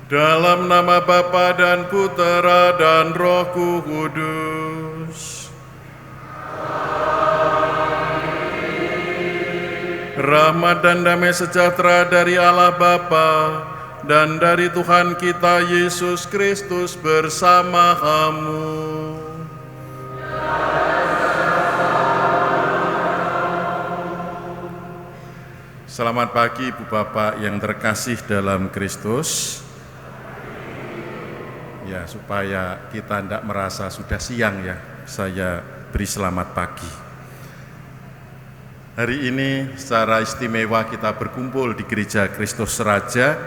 Dalam nama Bapa dan Putera dan Roh Kudus. Rahmat dan damai sejahtera dari Allah Bapa dan dari Tuhan kita Yesus Kristus bersama-kamu. Selamat pagi Ibu Bapak yang terkasih dalam Kristus. Ya, supaya kita tidak merasa sudah siang ya, saya beri selamat pagi. Hari ini secara istimewa kita berkumpul di Gereja Kristus Raja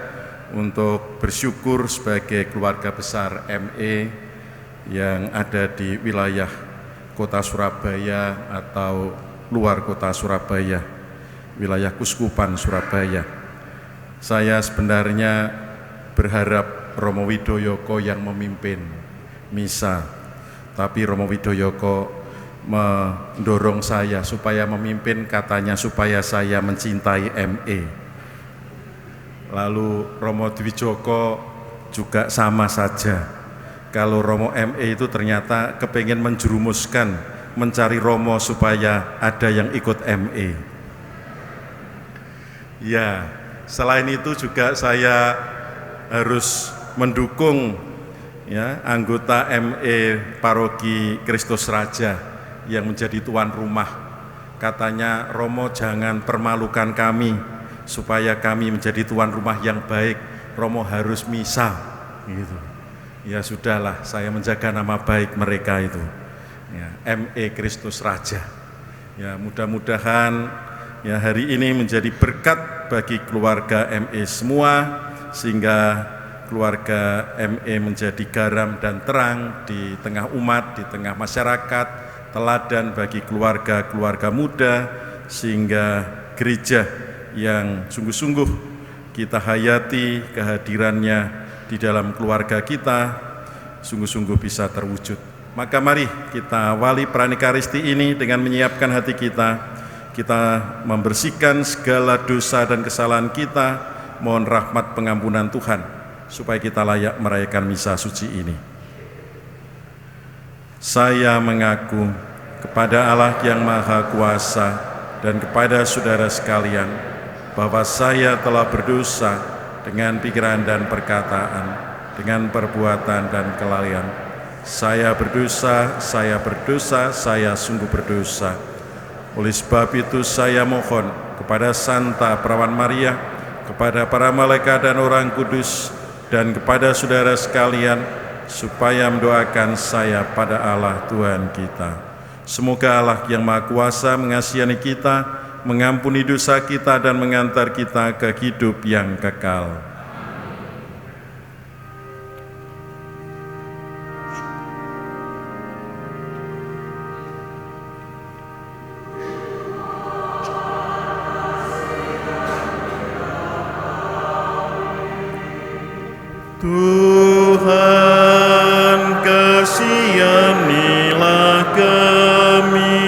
untuk bersyukur sebagai keluarga besar ME yang ada di wilayah kota Surabaya atau luar kota Surabaya, wilayah Kuskupan Surabaya. Saya sebenarnya berharap Romo Widoyoko yang memimpin misa, tapi Romo Widoyoko mendorong saya supaya memimpin, katanya supaya saya mencintai ME. Lalu Romo Dwijoko juga sama saja. Kalau Romo ME itu ternyata kepengen menjerumuskan, mencari Romo supaya ada yang ikut ME. Ya, selain itu juga saya harus mendukung ya anggota ME Paroki Kristus Raja yang menjadi tuan rumah. Katanya, Romo jangan permalukan kami, supaya kami menjadi tuan rumah yang baik, Romo harus misa gitu. Ya sudahlah, saya menjaga nama baik mereka itu ya, ME Kristus Raja. Ya, mudah-mudahan ya hari ini menjadi berkat bagi keluarga ME semua, sehingga keluarga ME menjadi garam dan terang di tengah umat, di tengah masyarakat, teladan bagi keluarga-keluarga muda, sehingga gereja yang sungguh-sungguh kita hayati kehadirannya di dalam keluarga kita, sungguh-sungguh bisa terwujud. Maka mari kita awali Pranikaristi ini dengan menyiapkan hati kita membersihkan segala dosa dan kesalahan kita, mohon rahmat pengampunan Tuhan, supaya kita layak merayakan misa suci ini. Saya mengaku kepada Allah yang Maha Kuasa dan kepada saudara sekalian bahwa saya telah berdosa dengan pikiran dan perkataan, dengan perbuatan dan kelalaian. Saya berdosa, saya sungguh berdosa. Oleh sebab itu saya mohon kepada Santa Perawan Maria, kepada para malaikat dan orang kudus, dan kepada saudara sekalian, supaya mendoakan saya pada Allah Tuhan kita. Semoga Allah yang Maha Kuasa mengasihani kita, mengampuni dosa kita, dan mengantar kita ke hidup yang kekal. Tuhan, kasihanilah kami.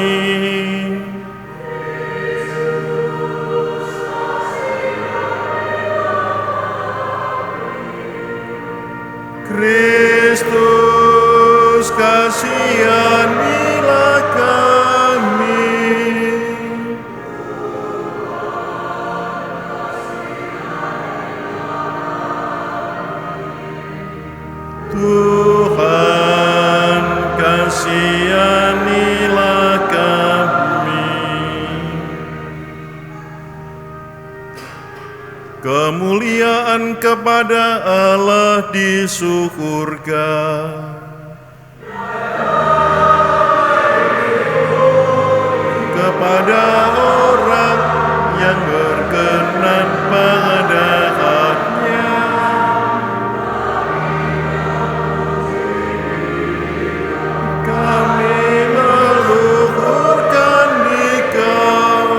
Kristus, kasihanilah kami. Tuhan, kasihanilah kami. Kemuliaan kepada Allah di surga, kepada orang yang berkenan pada hak-Nya. Kami meluhurkan Dikau,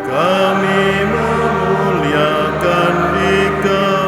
kami memuliakan Dikau.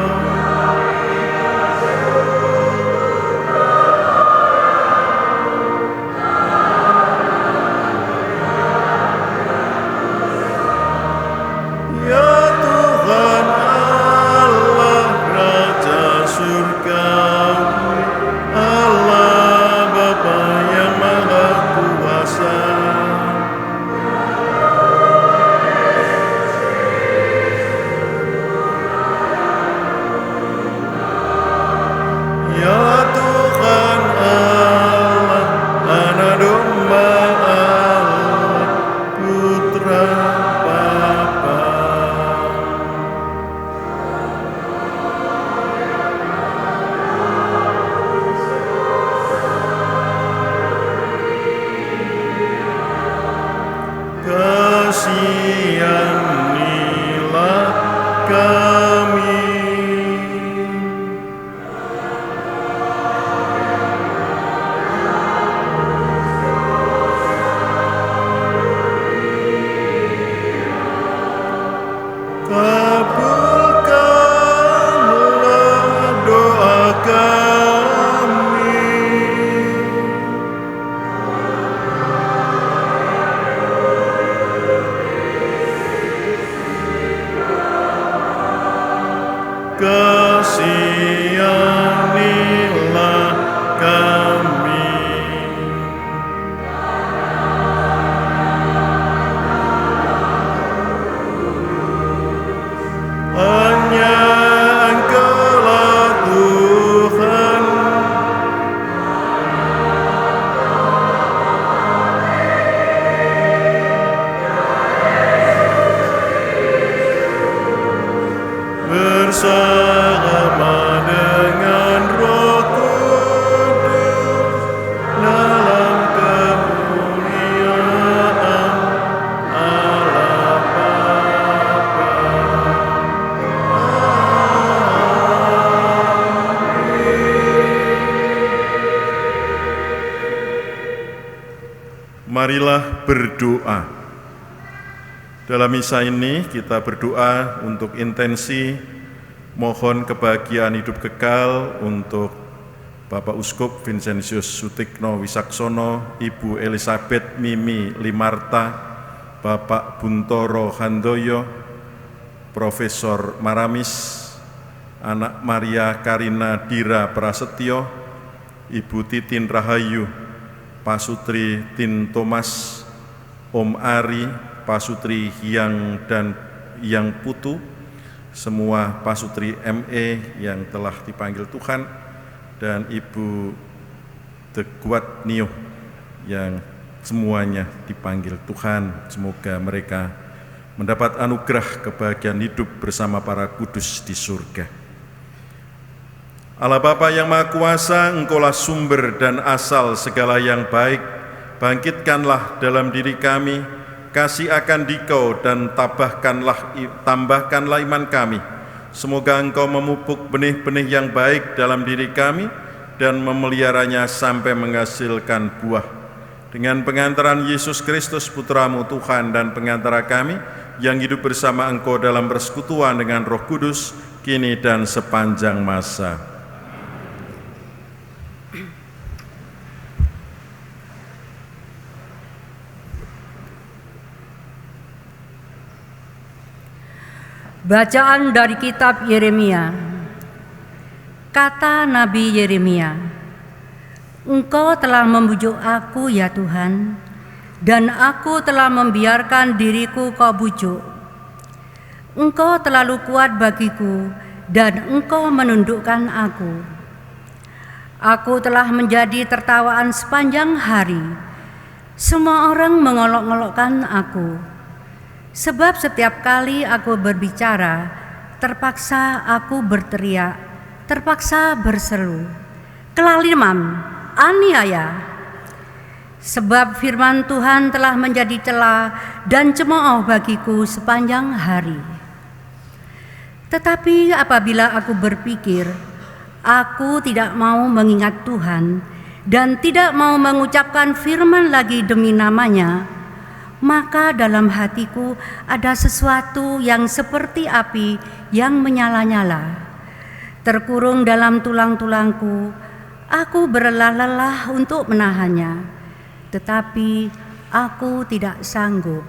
Marilah berdoa. Dalam misa ini kita berdoa untuk intensi mohon kebahagiaan hidup kekal untuk Bapak Uskup Vincentius Sutikno Wisaksono, Ibu Elizabeth Mimi Limarta, Bapak Buntoro Handoyo, Profesor Maramis, Anak Maria Karina Dira Prasetyo, Ibu Titin Rahayu, Pasutri Tin Thomas, Om Ari, Pasutri Hyang dan Yang Putu, semua Pasutri ME yang telah dipanggil Tuhan, dan Ibu Teguat Nio yang semuanya dipanggil Tuhan. Semoga mereka mendapat anugerah kebahagiaan hidup bersama para kudus di surga. Allah Bapa yang Maha Kuasa, Engkaulah sumber dan asal segala yang baik. Bangkitkanlah dalam diri kami kasih akan Dikau dan tambahkanlah iman kami. Semoga Engkau memupuk benih-benih yang baik dalam diri kami dan memeliharanya sampai menghasilkan buah. Dengan pengantaran Yesus Kristus Putra-Mu Tuhan dan pengantara kami yang hidup bersama Engkau dalam persekutuan dengan Roh Kudus, kini dan sepanjang masa. Bacaan dari kitab Yeremia. Kata Nabi Yeremia, Engkau telah membujuk aku ya Tuhan, dan aku telah membiarkan diriku Kau bujuk. Engkau terlalu kuat bagiku, dan Engkau menundukkan aku. Aku telah menjadi tertawaan sepanjang hari. Semua orang mengolok-olokkan aku. Sebab setiap kali aku berbicara, terpaksa aku berteriak, terpaksa berseru, kelaliman, aniaya. Sebab firman Tuhan telah menjadi celah dan cemooh bagiku sepanjang hari. Tetapi apabila aku berpikir, aku tidak mau mengingat Tuhan dan tidak mau mengucapkan firman lagi demi namanya, maka dalam hatiku ada sesuatu yang seperti api yang menyala-nyala. Terkurung dalam tulang-tulangku, aku berlelah-lelah untuk menahannya, tetapi aku tidak sanggup.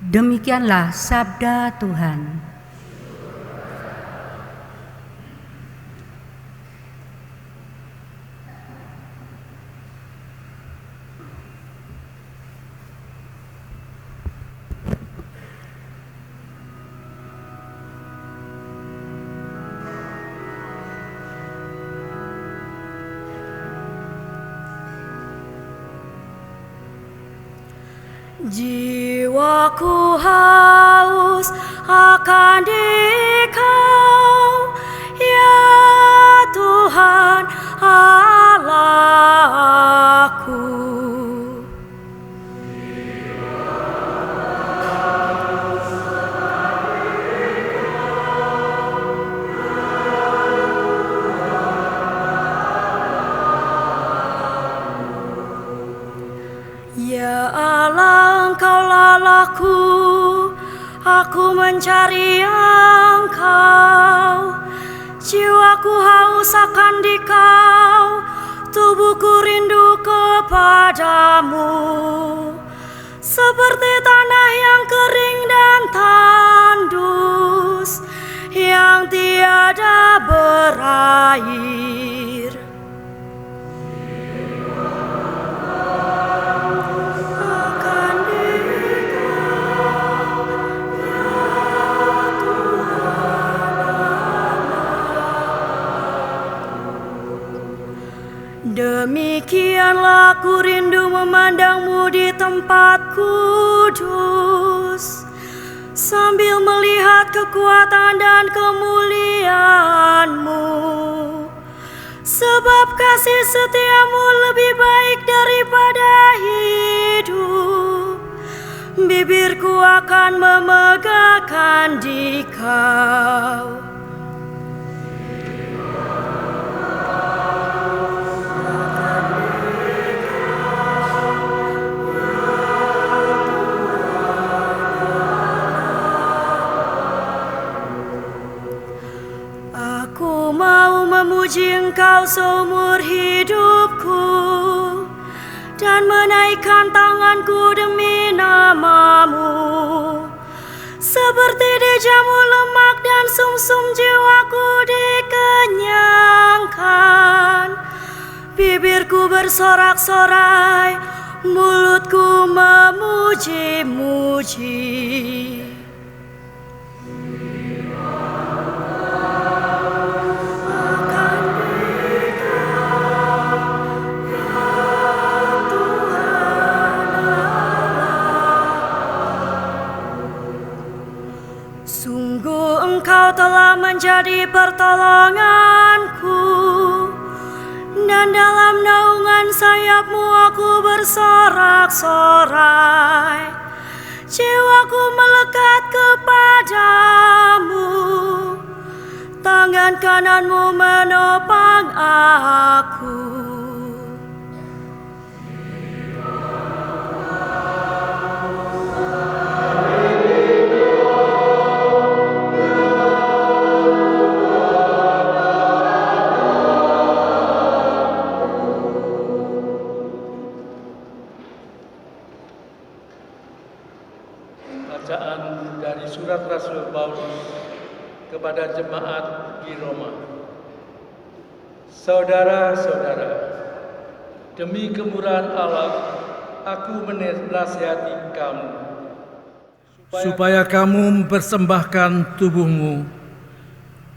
Demikianlah sabda Tuhan. Jiwaku haus akan Dikau, ya Tuhan Allahku. Ya Allah, Engkaulah Allahku, aku mencari Engkau. Jiwaku haus akan Dikau, tubuhku rindu kepadamu. Seperti tanah yang kering dan tandus, yang tiada berair. Demikianlah aku rindu memandangmu di tempat kudus, sambil melihat kekuatan dan kemuliaan-Mu. Sebab kasih setiamu lebih baik daripada hidup. Bibirku akan memegahkan Dikau. seumur hidupku, dan menaikkan tanganku demi nama-Mu. Seperti dijamu lemak dan sumsum jiwaku dikenyangkan. Bibirku bersorak-sorai, mulutku memuji-muji. Sungguh Engkau telah menjadi pertolonganku, dan dalam naungan sayap-Mu aku bersorak-sorai. Jiwaku melekat kepadamu, tangan kanan-Mu menopang aku. Bacaan dari surat Rasul Paulus kepada jemaat di Roma. Saudara-saudara, demi kemurahan Allah, aku menasihati kamu supaya kamu mempersembahkan tubuhmu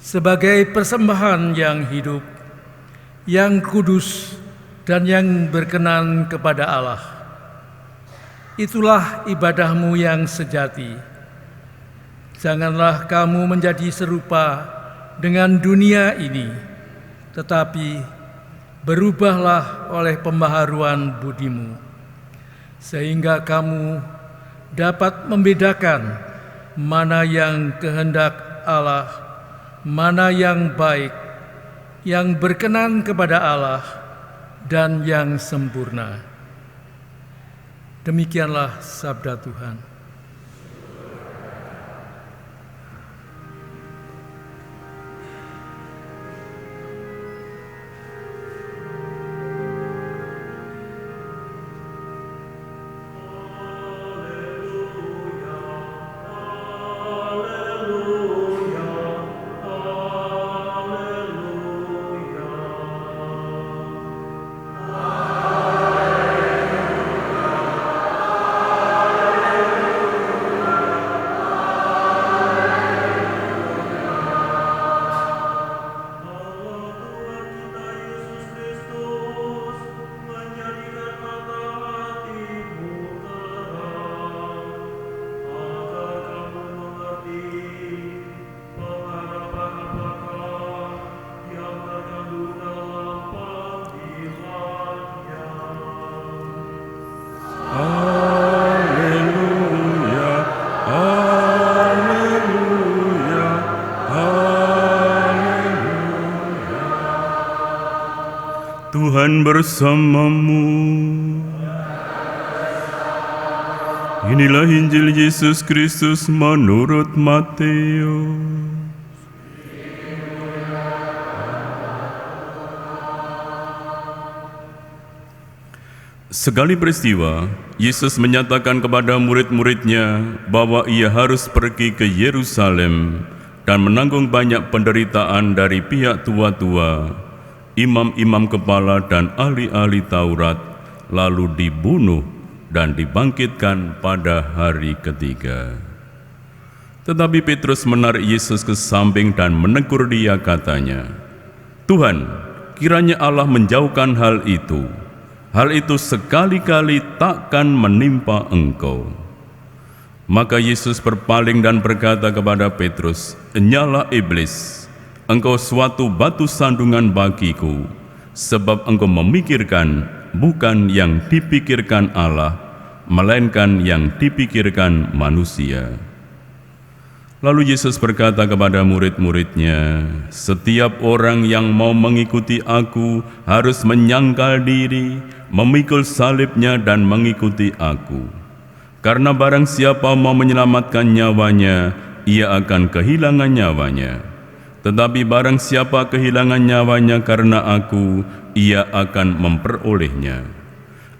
sebagai persembahan yang hidup, yang kudus, dan yang berkenan kepada Allah. Itulah ibadahmu yang sejati. Janganlah kamu menjadi serupa dengan dunia ini, tetapi berubahlah oleh pembaharuan budimu, sehingga kamu dapat membedakan mana yang kehendak Allah, mana yang baik, yang berkenan kepada Allah, dan yang sempurna. Demikianlah sabda Tuhan. Tuhan bersamamu. Inilah Injil Yesus Kristus menurut Matius. Sekali peristiwa, Yesus menyatakan kepada murid-muridnya bahwa ia harus pergi ke Yerusalem dan menanggung banyak penderitaan dari pihak tua-tua, imam-imam kepala dan ahli-ahli Taurat, lalu dibunuh dan dibangkitkan pada hari ketiga. Tetapi Petrus menarik Yesus ke samping dan menegur dia, katanya, "Tuhan, kiranya Allah menjauhkan hal itu. Hal itu sekali-kali takkan menimpa Engkau." Maka Yesus berpaling dan berkata kepada Petrus, "Enyahlah iblis, engkau suatu batu sandungan bagiku, sebab engkau memikirkan bukan yang dipikirkan Allah, melainkan yang dipikirkan manusia." Lalu Yesus berkata kepada murid-muridnya, "Setiap orang yang mau mengikuti aku harus menyangkal diri, memikul salibnya dan mengikuti aku. Karena barang siapa mau menyelamatkan nyawanya, ia akan kehilangan nyawanya. Tetapi barang siapa kehilangan nyawanya karena aku, ia akan memperolehnya.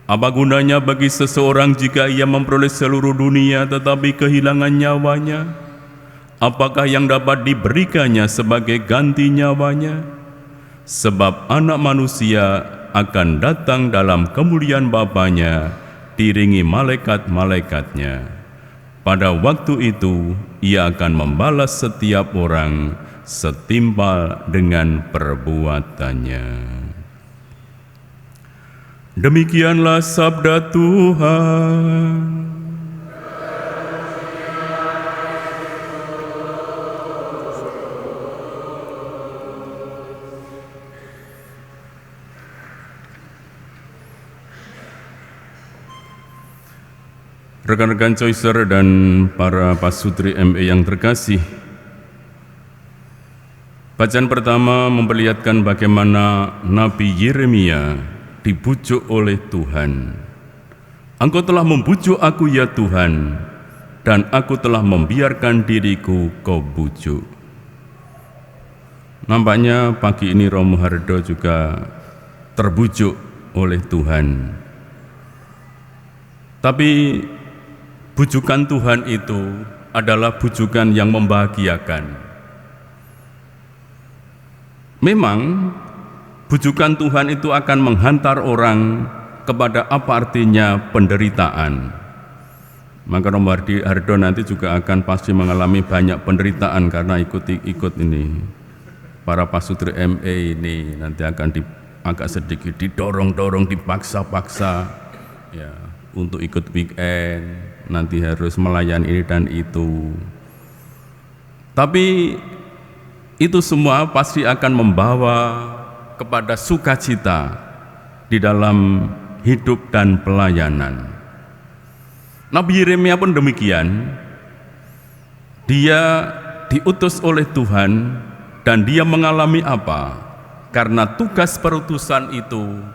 Apa gunanya bagi seseorang jika ia memperoleh seluruh dunia tetapi kehilangan nyawanya? Apakah yang dapat diberikannya sebagai ganti nyawanya? Sebab Anak Manusia akan datang dalam kemuliaan Bapa-Nya, diiringi malaikat-malaikatnya. Pada waktu itu, ia akan membalas setiap orang setimpal dengan perbuatannya. Demikianlah sabda Tuhan. Rekan-rekan Choicer dan para pasutri ME yang terkasih, bacaan pertama memperlihatkan bagaimana Nabi Yeremia dibujuk oleh Tuhan. Engkau telah membujuk aku ya Tuhan, dan aku telah membiarkan diriku kau bujuk. Nampaknya pagi ini Romo Hardo juga terbujuk oleh Tuhan. Tapi bujukan Tuhan itu adalah bujukan yang membahagiakan. Memang bujukan Tuhan itu akan menghantar orang kepada apa artinya penderitaan. Maka Romo Hardo nanti juga akan pasti mengalami banyak penderitaan karena ikut ini. Para pasutri ME ini nanti akan agak sedikit didorong-dorong, dipaksa-paksa ya, untuk ikut weekend. Nanti harus melayani ini dan itu. Tapi itu semua pasti akan membawa kepada sukacita di dalam hidup dan pelayanan. Nabi Yeremia pun demikian. Dia diutus oleh Tuhan dan dia mengalami apa? Karena tugas perutusan itu,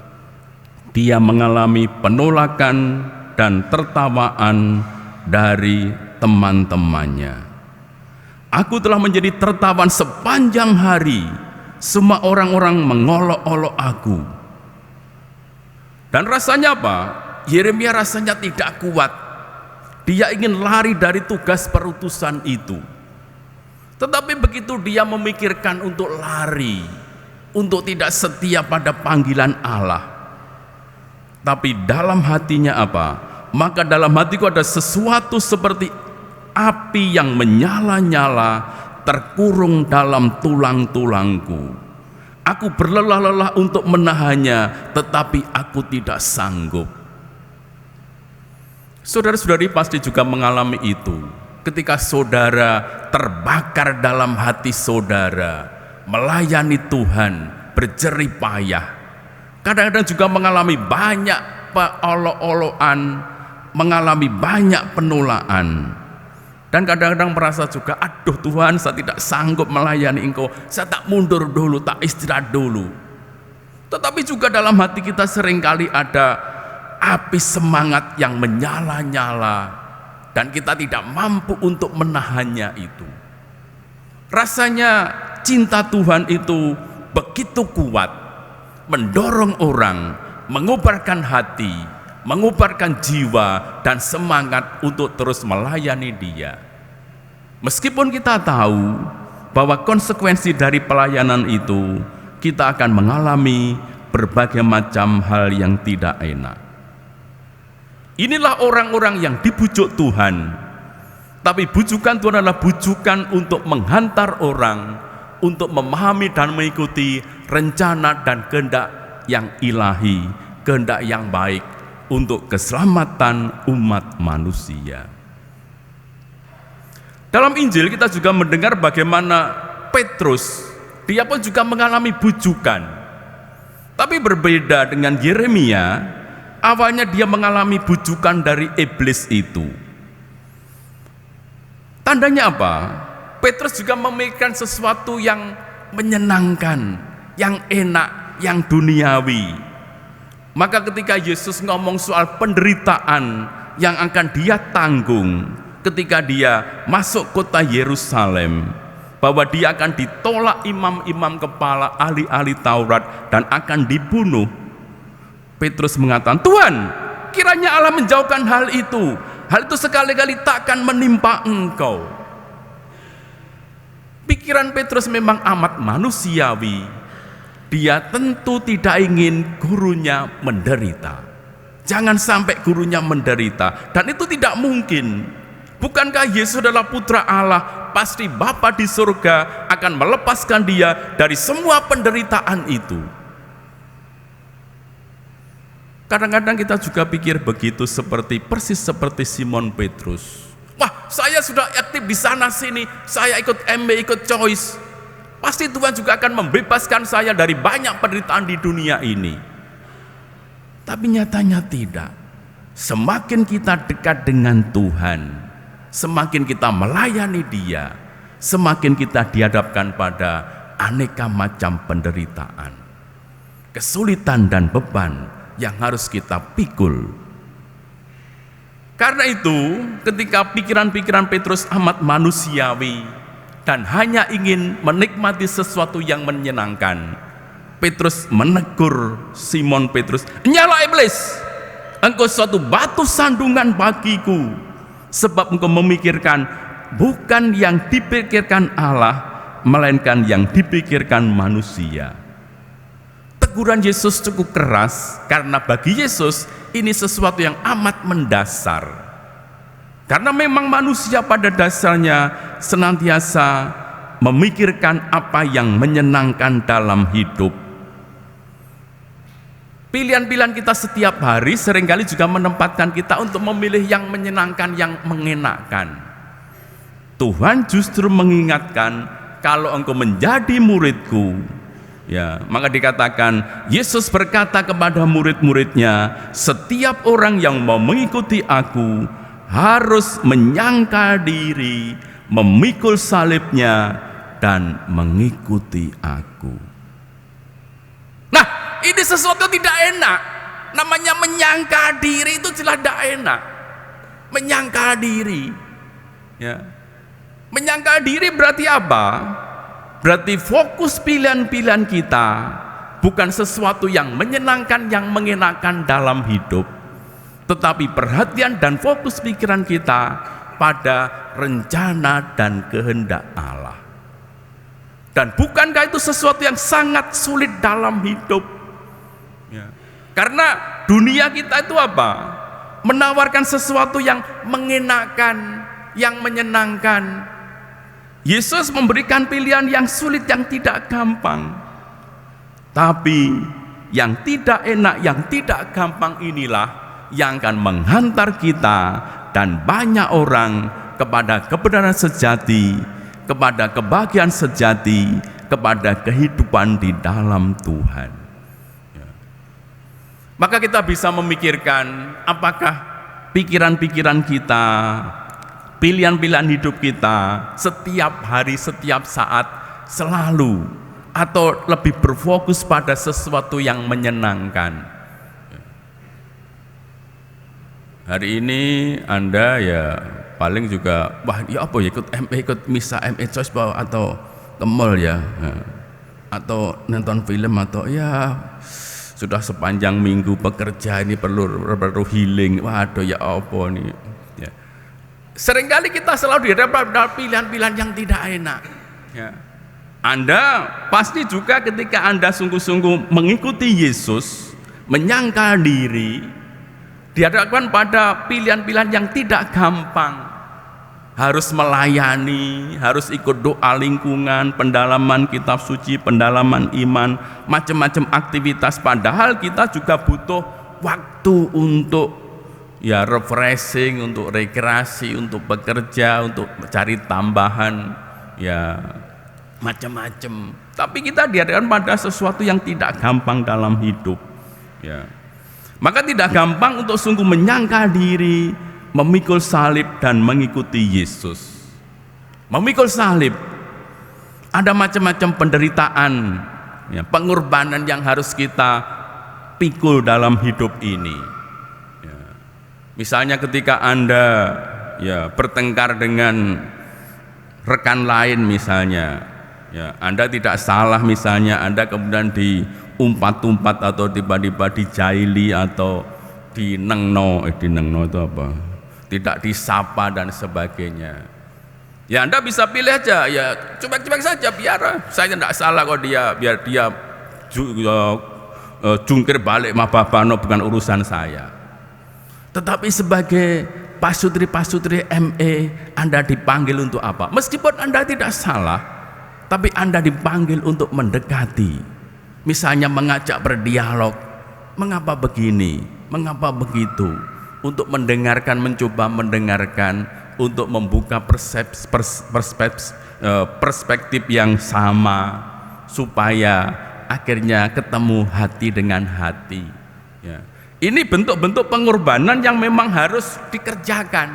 dia mengalami penolakan dan tertawaan dari teman-temannya. Aku telah menjadi tertawan sepanjang hari. Semua orang-orang mengolok-olok aku. Dan rasanya apa? Yeremia rasanya tidak kuat. Dia ingin lari dari tugas perutusan itu. Tetapi begitu dia memikirkan untuk lari, untuk tidak setia pada panggilan Allah, tapi dalam hatinya apa? Maka dalam hatiku ada sesuatu seperti api yang menyala-nyala terkurung dalam tulang-tulangku. Aku berlelah-lelah untuk menahannya, tetapi aku tidak sanggup. Saudara-saudari pasti juga mengalami itu. Ketika saudara terbakar dalam hati saudara, melayani Tuhan, berjerih payah. Kadang-kadang juga mengalami banyak olok-olokan, mengalami banyak penolakan. Dan kadang-kadang merasa juga, aduh Tuhan, saya tidak sanggup melayani Engkau, saya tak mundur dulu, tak istirahat dulu. Tetapi juga dalam hati kita seringkali ada api semangat yang menyala-nyala, dan kita tidak mampu untuk menahannya itu. Rasanya cinta Tuhan itu begitu kuat, mendorong orang, mengobarkan hati, mengobarkan jiwa dan semangat untuk terus melayani Dia. Meskipun kita tahu bahwa konsekuensi dari pelayanan itu, kita akan mengalami berbagai macam hal yang tidak enak. Inilah orang-orang yang dibujuk Tuhan. Tapi bujukan Tuhan adalah bujukan untuk menghantar orang untuk memahami dan mengikuti rencana dan kehendak yang ilahi, kehendak yang baik untuk keselamatan umat manusia. Dalam Injil kita juga mendengar bagaimana Petrus, dia pun juga mengalami bujukan. Tapi berbeda dengan Yeremia, awalnya dia mengalami bujukan dari iblis itu. Tandanya apa? Petrus juga memikirkan sesuatu yang menyenangkan, yang enak, yang duniawi. Maka ketika Yesus ngomong soal penderitaan yang akan dia tanggung ketika dia masuk kota Yerusalem, bahwa dia akan ditolak imam-imam kepala, ahli-ahli Taurat, dan akan dibunuh, Petrus mengatakan, Tuhan, kiranya Allah menjauhkan hal itu sekali-kali takkan menimpa engkau. Pikiran Petrus memang amat manusiawi. Dia tentu tidak ingin gurunya menderita. Jangan sampai gurunya menderita, dan itu tidak mungkin. Bukankah Yesus adalah putra Allah? Pasti Bapa di surga akan melepaskan dia dari semua penderitaan itu. Kadang-kadang kita juga pikir begitu, persis seperti Simon Petrus. Wah, saya sudah aktif di sana sini, saya ikut ME, ikut choice. Pasti Tuhan juga akan membebaskan saya dari banyak penderitaan di dunia ini. Tapi nyatanya tidak. Semakin kita dekat dengan Tuhan, semakin kita melayani Dia, semakin kita dihadapkan pada aneka macam penderitaan, kesulitan dan beban yang harus kita pikul. Karena itu, ketika pikiran-pikiran Petrus amat manusiawi dan hanya ingin menikmati sesuatu yang menyenangkan, Petrus menegur Simon Petrus, "Nyala iblis, engkau suatu batu sandungan bagiku, sebab engkau memikirkan bukan yang dipikirkan Allah, melainkan yang dipikirkan manusia." Teguran Yesus cukup keras karena bagi Yesus ini sesuatu yang amat mendasar. Karena memang manusia pada dasarnya senantiasa memikirkan apa yang menyenangkan dalam hidup. Pilihan-pilihan kita setiap hari seringkali juga menempatkan kita untuk memilih yang menyenangkan, yang mengenakan. Tuhan justru mengingatkan, kalau engkau menjadi muridku, ya, maka dikatakan, Yesus berkata kepada murid-muridnya, setiap orang yang mau mengikuti aku harus menyangkal diri, memikul salibnya, dan mengikuti aku. Nah, ini sesuatu tidak enak. Namanya menyangkal diri itu jelas tidak enak. Menyangkal diri, ya. Menyangkal diri berarti apa? Berarti fokus pilihan-pilihan kita bukan sesuatu yang menyenangkan, yang mengenakan dalam hidup, tetapi perhatian dan fokus pikiran kita pada rencana dan kehendak Allah. Dan bukankah itu sesuatu yang sangat sulit dalam hidup? Ya. Karena dunia kita itu apa? Menawarkan sesuatu yang mengenakan, yang menyenangkan. Yesus memberikan pilihan yang sulit, yang tidak gampang. Tapi yang tidak enak, yang tidak gampang inilah yang akan menghantar kita dan banyak orang kepada kebenaran sejati, kepada kebahagiaan sejati, kepada kehidupan di dalam Tuhan. Ya. Maka kita bisa memikirkan apakah pikiran-pikiran kita, pilihan-pilihan hidup kita setiap hari, setiap saat, selalu atau lebih berfokus pada sesuatu yang menyenangkan. Hari ini Anda ya paling juga, wah ya apa ya, ikut misa ME Choice atau ke mall ya, atau nonton film, atau ya sudah sepanjang minggu bekerja ini perlu healing, waduh ya apa nih. Seringkali kita selalu dihadapkan pada pilihan-pilihan yang tidak enak. Ya. Anda pasti juga ketika Anda sungguh-sungguh mengikuti Yesus, menyangkal diri, dihadapkan pada pilihan-pilihan yang tidak gampang. Harus melayani, harus ikut doa lingkungan, pendalaman kitab suci, pendalaman iman, macam-macam aktivitas. Padahal kita juga butuh waktu untuk ya refreshing, untuk rekreasi, untuk bekerja, untuk cari tambahan, ya macam-macam. Tapi kita dihadapkan pada sesuatu yang tidak gampang dalam hidup, ya. Maka tidak gampang untuk sungguh menyangkal diri, memikul salib dan mengikuti Yesus. Memikul salib, ada macam-macam penderitaan, ya, pengorbanan yang harus kita pikul dalam hidup ini. Misalnya ketika Anda ya bertengkar dengan rekan lain misalnya, ya, Anda tidak salah misalnya, Anda kemudian diumpat-umpat atau tiba-tiba dijaili atau dinengno itu apa? Tidak disapa dan sebagainya. Ya Anda bisa pilih aja, ya cuek-cuek saja, biar saya tidak salah kok biar dia jungkir balik mababano, bukan urusan saya. Tetapi sebagai pasutri ME, Anda dipanggil untuk apa? Meskipun Anda tidak salah, tapi Anda dipanggil untuk mendekati. Misalnya mengajak berdialog, mengapa begini, mengapa begitu, untuk mendengarkan, mencoba mendengarkan, untuk membuka perspektif yang sama, supaya akhirnya ketemu hati dengan hati. Ya. Ini bentuk-bentuk pengorbanan yang memang harus dikerjakan.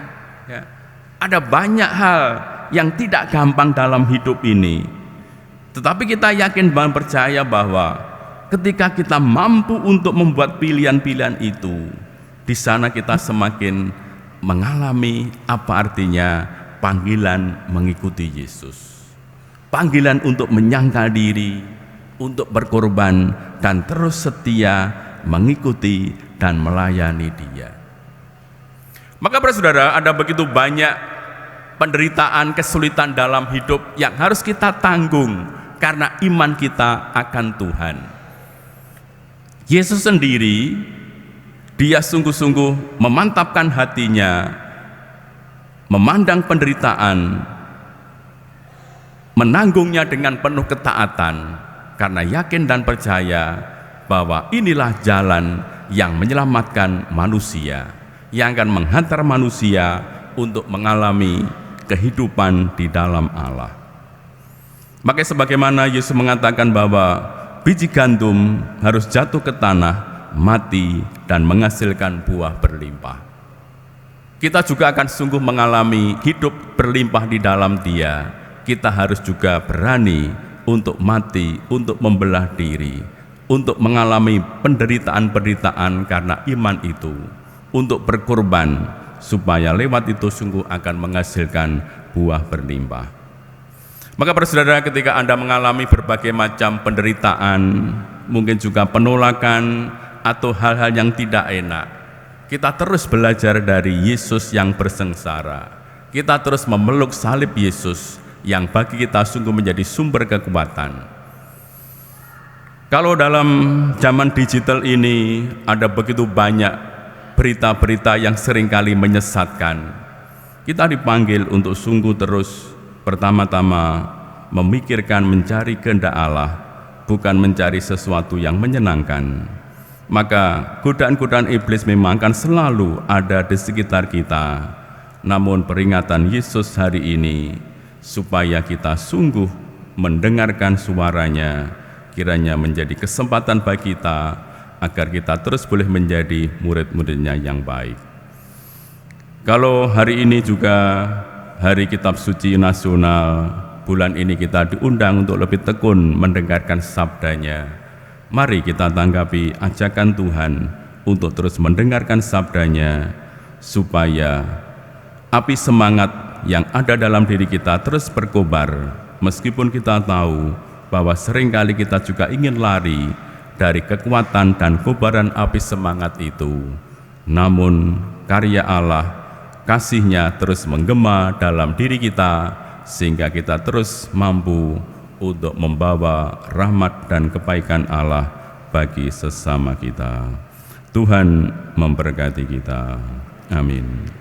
Ya. Ada banyak hal yang tidak gampang dalam hidup ini, tetapi kita yakin dan percaya bahwa ketika kita mampu untuk membuat pilihan-pilihan itu, di sana kita semakin mengalami apa artinya panggilan mengikuti Yesus, panggilan untuk menyangkal diri, untuk berkorban dan terus setia mengikuti dan melayani Dia. Maka saudara, ada begitu banyak penderitaan, kesulitan dalam hidup yang harus kita tanggung karena iman kita akan Tuhan. Yesus sendiri, Dia sungguh-sungguh memantapkan hatinya, memandang penderitaan, menanggungnya dengan penuh ketaatan, karena yakin dan percaya bahwa inilah jalan yang menyelamatkan manusia, yang akan menghantar manusia untuk mengalami kehidupan di dalam Allah. Maka sebagaimana Yesus mengatakan bahwa biji gandum harus jatuh ke tanah, mati dan menghasilkan buah berlimpah, kita juga akan sungguh mengalami hidup berlimpah di dalam Dia. Kita harus juga berani untuk mati, untuk membelah diri, untuk mengalami penderitaan-penderitaan karena iman itu, untuk berkorban supaya lewat itu sungguh akan menghasilkan buah berlimpah. Maka saudara, ketika Anda mengalami berbagai macam penderitaan, mungkin juga penolakan atau hal-hal yang tidak enak, kita terus belajar dari Yesus yang bersengsara. Kita terus memeluk salib Yesus yang bagi kita sungguh menjadi sumber kekuatan. Kalau dalam zaman digital ini ada begitu banyak berita-berita yang seringkali menyesatkan, kita dipanggil untuk sungguh terus pertama-tama memikirkan mencari kehendak Allah, bukan mencari sesuatu yang menyenangkan. Maka godaan-godaan iblis memang akan selalu ada di sekitar kita. Namun peringatan Yesus hari ini supaya kita sungguh mendengarkan suaranya, kiranya menjadi kesempatan bagi kita agar kita terus boleh menjadi murid-muridnya yang baik. Kalau hari ini juga Hari Kitab Suci Nasional, bulan ini kita diundang untuk lebih tekun mendengarkan sabdanya. Mari kita tanggapi ajakan Tuhan untuk terus mendengarkan sabdanya, supaya api semangat yang ada dalam diri kita terus berkobar, meskipun kita tahu bahwa seringkali kita juga ingin lari dari kekuatan dan kobaran api semangat itu. Namun karya Allah, kasih-Nya terus menggema dalam diri kita, sehingga kita terus mampu untuk membawa rahmat dan kebaikan Allah bagi sesama kita. Tuhan memberkati kita. Amin.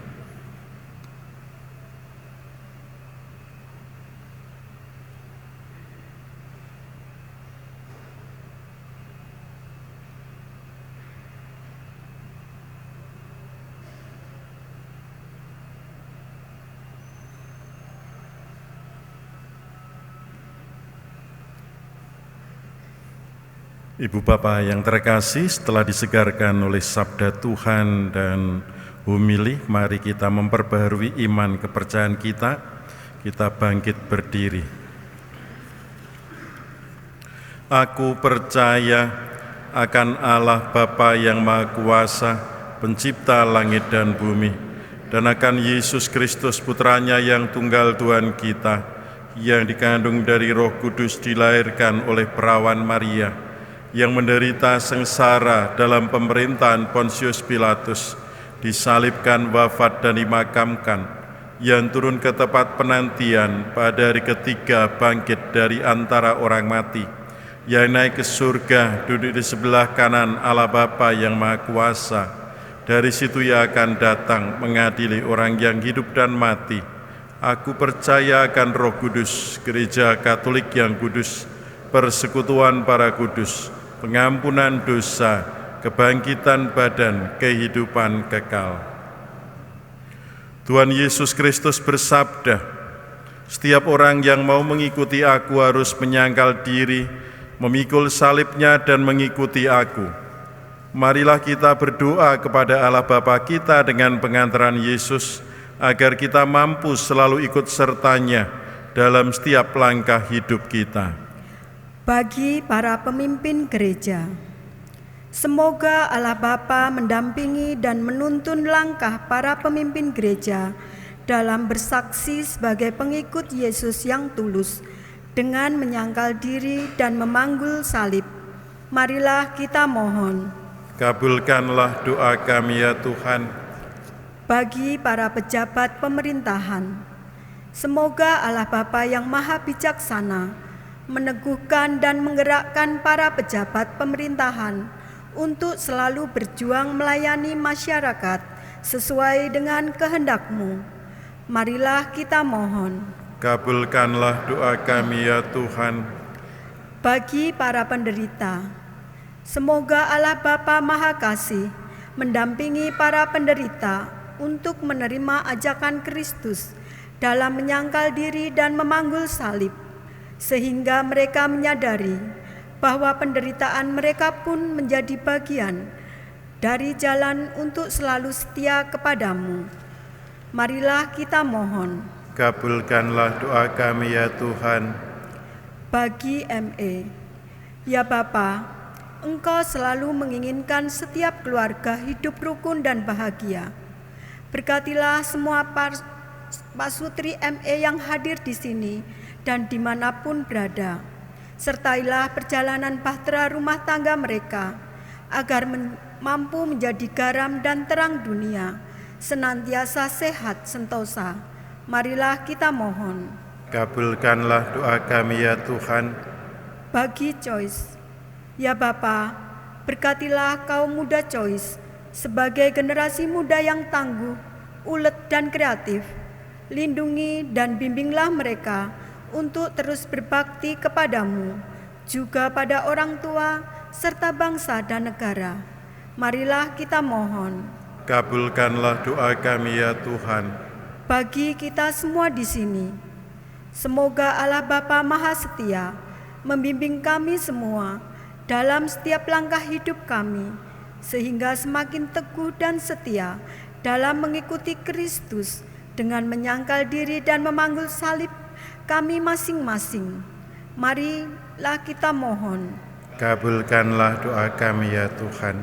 Ibu Bapak yang terkasih, setelah disegarkan oleh sabda Tuhan dan homili, mari kita memperbaharui iman kepercayaan kita. Kita bangkit berdiri. Aku percaya akan Allah Bapa yang Maha Kuasa, pencipta langit dan bumi, dan akan Yesus Kristus Putranya yang tunggal Tuhan kita, yang dikandung dari Roh Kudus, dilahirkan oleh perawan Maria, yang menderita sengsara dalam pemerintahan Pontius Pilatus, disalibkan, wafat dan dimakamkan, yang turun ke tempat penantian, pada hari ketiga bangkit dari antara orang mati, yang naik ke surga, duduk di sebelah kanan Allah Bapa yang Maha Kuasa. Dari situ Ia akan datang mengadili orang yang hidup dan mati. Aku percaya akan Roh Kudus, Gereja Katolik yang kudus, persekutuan para kudus, pengampunan dosa, kebangkitan badan, kehidupan kekal. Tuhan Yesus Kristus bersabda, "Setiap orang yang mau mengikuti Aku harus menyangkal diri, memikul salibnya dan mengikuti Aku." Marilah kita berdoa kepada Allah Bapa kita dengan pengantaran Yesus, agar kita mampu selalu ikut sertanya dalam setiap langkah hidup kita. Bagi para pemimpin gereja, semoga Allah Bapa mendampingi dan menuntun langkah para pemimpin gereja dalam bersaksi sebagai pengikut Yesus yang tulus dengan menyangkal diri dan memanggul salib. Marilah kita mohon. Kabulkanlah doa kami ya Tuhan. Bagi para pejabat pemerintahan, semoga Allah Bapa yang Maha Bijaksana meneguhkan dan menggerakkan para pejabat pemerintahan untuk selalu berjuang melayani masyarakat sesuai dengan kehendak-Mu. Marilah kita mohon. Kabulkanlah doa kami ya Tuhan. Bagi para penderita, semoga Allah Bapa Maha Kasih mendampingi para penderita untuk menerima ajakan Kristus dalam menyangkal diri dan memanggul salib, sehingga mereka menyadari bahwa penderitaan mereka pun menjadi bagian dari jalan untuk selalu setia kepadamu. Marilah kita mohon. Kabulkanlah doa kami ya Tuhan. Bagi ME, ya Bapa, Engkau selalu menginginkan setiap keluarga hidup rukun dan bahagia. Berkatilah semua pasutri ME yang hadir di sini dan dimanapun berada. Sertailah perjalanan bahtera rumah tangga mereka, agar mampu menjadi garam dan terang dunia, senantiasa sehat sentosa. Marilah kita mohon. Kabulkanlah doa kami ya Tuhan. Bagi Choice, ya Bapa, berkatilah kaum muda Choice sebagai generasi muda yang tangguh, ulet dan kreatif. Lindungi dan bimbinglah mereka untuk terus berbakti kepadamu, juga pada orang tua serta bangsa dan negara. Marilah kita mohon. Kabulkanlah doa kami ya Tuhan. Bagi kita semua di sini, semoga Allah Bapa Maha Setia membimbing kami semua dalam setiap langkah hidup kami, sehingga semakin teguh dan setia dalam mengikuti Kristus dengan menyangkal diri dan memanggul salib kami masing-masing. Marilah kita mohon. Kabulkanlah doa kami ya Tuhan.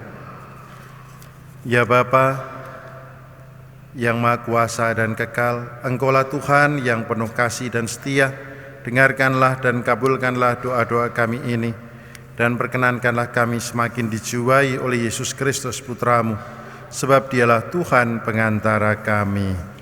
Ya Bapa yang Maha Kuasa dan kekal, Engkaulah Tuhan yang penuh kasih dan setia. Dengarkanlah dan kabulkanlah doa-doa kami ini, dan perkenankanlah kami semakin dijiwai oleh Yesus Kristus Putra-Mu, sebab Dialah Tuhan pengantara kami.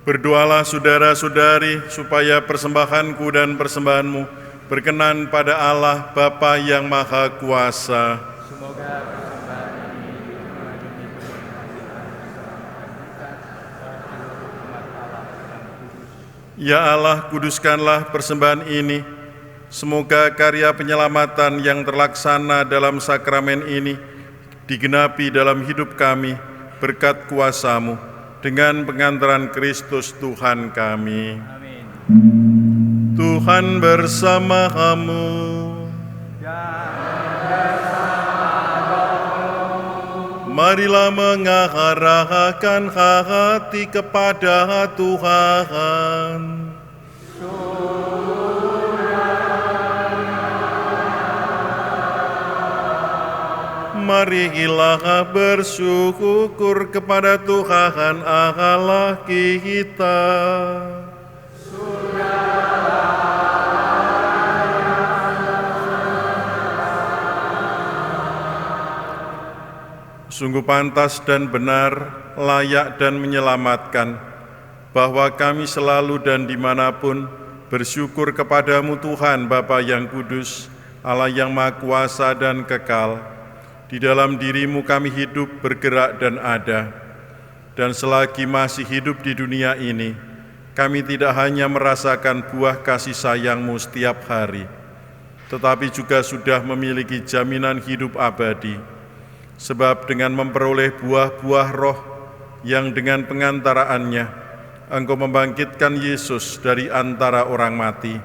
Berdoalah saudara-saudari, supaya persembahanku dan persembahanmu berkenan pada Allah Bapa yang Maha Kuasa. Semoga persembahan ini mengayomi Ya Allah, kuduskanlah persembahan ini. Semoga karya penyelamatan yang terlaksana dalam sakramen ini digenapi dalam hidup kami berkat kuasa-Mu dengan pengantaran Kristus Tuhan kami. Amin. Tuhan bersama kamu. Marilah mengarahkan hati kepada Tuhan. Marilah bersyukur kepada Tuhan Allah kita. Sungguh pantas dan benar, layak dan menyelamatkan, bahwa kami selalu dan dimanapun bersyukur kepadamu Tuhan Bapa yang kudus, Allah yang Maha Kuasa dan kekal. Di dalam dirimu kami hidup, bergerak dan ada. Dan selagi masih hidup di dunia ini, kami tidak hanya merasakan buah kasih sayang-Mu setiap hari, tetapi juga sudah memiliki jaminan hidup abadi. Sebab dengan memperoleh buah-buah roh yang dengan pengantaraannya Engkau membangkitkan Yesus dari antara orang mati,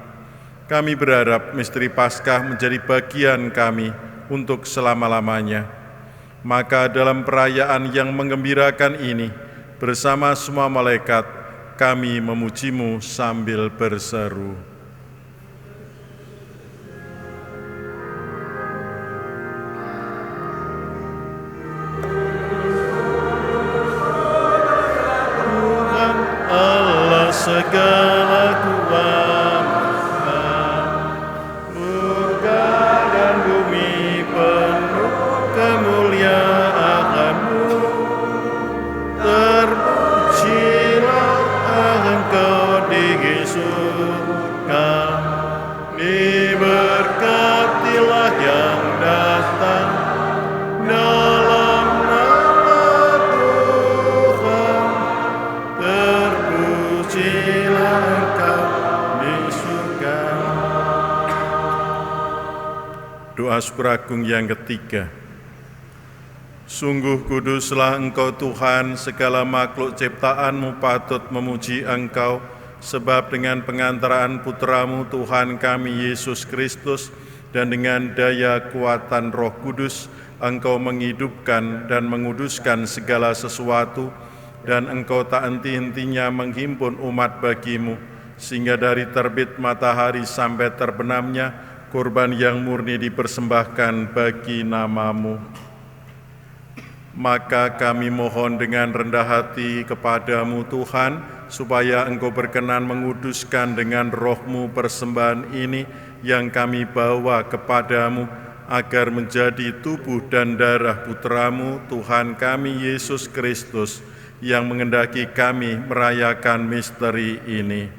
kami berharap misteri Paskah menjadi bagian kami untuk selama-lamanya. Maka dalam perayaan yang menggembirakan ini, bersama semua malaikat, kami memuji-Mu sambil berseru. Tuhan Allah segala kuasa, surga dan bumi penuh kemuliaan-Mu. Terpujilah Engkau di surga, diberkatilah yang datang dalam nama Tuhan. Terpujilah Engkau di surga. Doa syukur agung yang ketiga. Sungguh kuduslah Engkau Tuhan, segala makhluk ciptaan-Mu patut memuji Engkau, sebab dengan pengantaraan Putra-Mu Tuhan kami Yesus Kristus dan dengan daya kuatan Roh Kudus, Engkau menghidupkan dan menguduskan segala sesuatu, dan Engkau tak henti-hentinya menghimpun umat bagi-Mu, sehingga dari terbit matahari sampai terbenamnya, korban yang murni dipersembahkan bagi nama-Mu. Maka kami mohon dengan rendah hati kepadamu Tuhan, supaya Engkau berkenan menguduskan dengan Roh-Mu persembahan ini yang kami bawa kepadamu, agar menjadi tubuh dan darah Putra-Mu Tuhan kami Yesus Kristus, yang mengendaki kami merayakan misteri ini.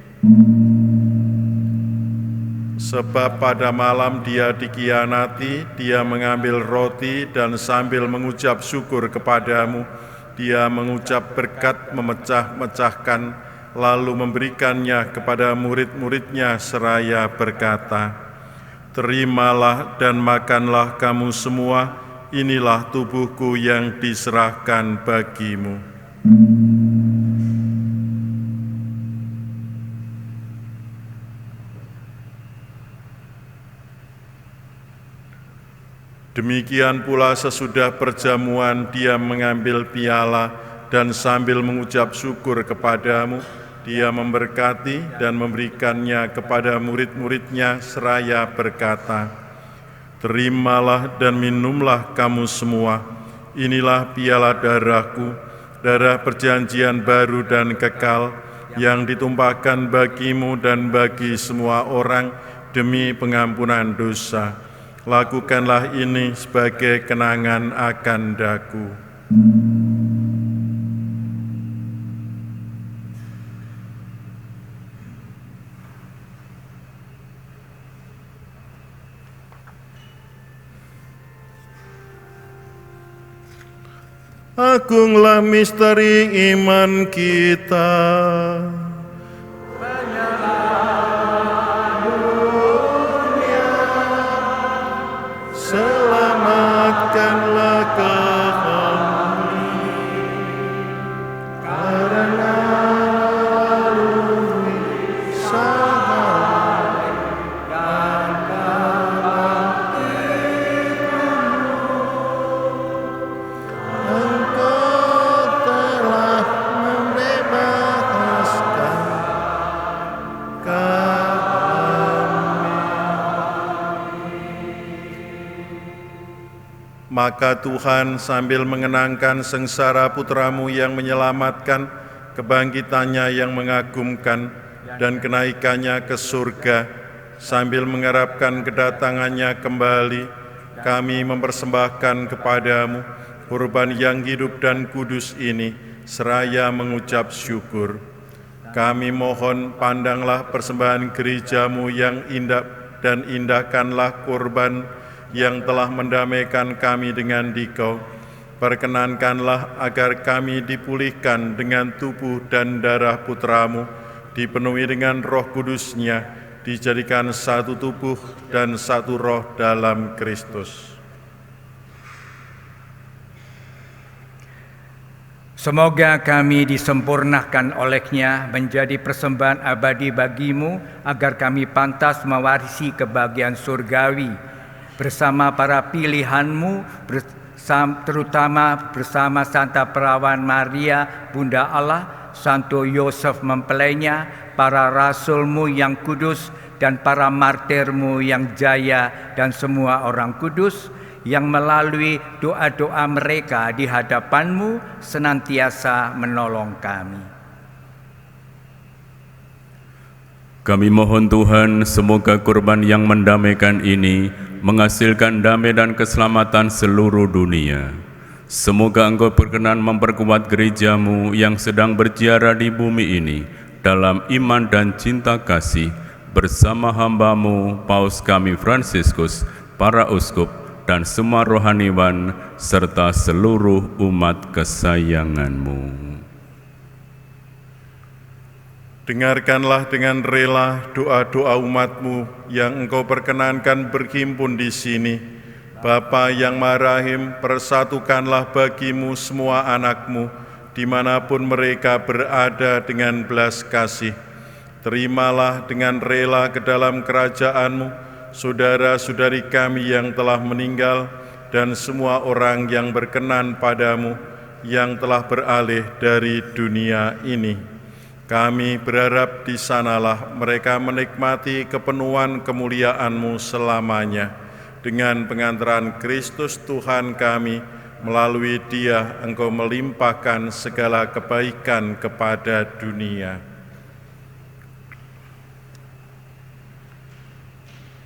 Sebab pada malam Dia dikhianati, Dia mengambil roti dan sambil mengucap syukur kepadamu, Dia mengucap berkat memecah-mecahkan, lalu memberikannya kepada murid-muridnya seraya berkata, "Terimalah dan makanlah kamu semua, inilah tubuhku yang diserahkan bagimu." Demikian pula sesudah perjamuan Dia mengambil piala dan sambil mengucap syukur kepadamu, Dia memberkati dan memberikannya kepada murid-muridnya seraya berkata, "Terimalah dan minumlah kamu semua, inilah piala darahku, darah perjanjian baru dan kekal, yang ditumpahkan bagimu dan bagi semua orang demi pengampunan dosa. Lakukanlah ini sebagai kenangan akan daku." Agunglah misteri iman kita. Selamatkanlah kami karena lalui sabar dan kebaktianmu. Engkau telah membebaskan kami. Maka Tuhan sambil mengenangkan sengsara putramu yang menyelamatkan, kebangkitannya yang mengagumkan, dan kenaikannya ke surga, sambil mengharapkan kedatangannya kembali, kami mempersembahkan kepadamu kurban yang hidup dan kudus ini, seraya mengucap syukur. Kami mohon pandanglah persembahan gerejamu yang indah, dan indahkanlah kurban yang telah mendamaikan kami dengan Dikau. Perkenankanlah agar kami dipulihkan dengan tubuh dan darah putramu, dipenuhi dengan Roh Kudus-Nya, dijadikan satu tubuh dan satu roh dalam Kristus. Semoga kami disempurnakan oleh-Nya menjadi persembahan abadi bagimu, agar kami pantas mewarisi kebahagiaan surgawi bersama para pilihan-Mu, terutama bersama Santa Perawan Maria, Bunda Allah, Santo Yosef mempelainya, para rasul-Mu yang kudus, dan para martir-Mu yang jaya, dan semua orang kudus yang melalui doa-doa mereka di hadapan-Mu senantiasa menolong kami. Kami mohon Tuhan, semoga kurban yang mendamaikan ini menghasilkan damai dan keselamatan seluruh dunia. Semoga Engkau berkenan memperkuat gereja-Mu yang sedang berziarah di bumi ini dalam iman dan cinta kasih, bersama hamba-Mu, Paus kami Fransiskus, para uskup, dan semua rohaniwan, serta seluruh umat kesayangan-Mu. Dengarkanlah dengan rela doa-doa umat-Mu yang Engkau perkenankan berhimpun di sini. Bapa yang Maha Rahim, persatukanlah bagi-Mu semua anak-Mu, dimanapun mereka berada dengan belas kasih. Terimalah dengan rela ke dalam kerajaan-Mu saudara-saudari kami yang telah meninggal, dan semua orang yang berkenan padamu, yang telah beralih dari dunia ini. Kami berharap di sanalah mereka menikmati kepenuhan kemuliaan-Mu selamanya. Dengan pengantaran Kristus Tuhan kami, melalui Dia Engkau melimpahkan segala kebaikan kepada dunia.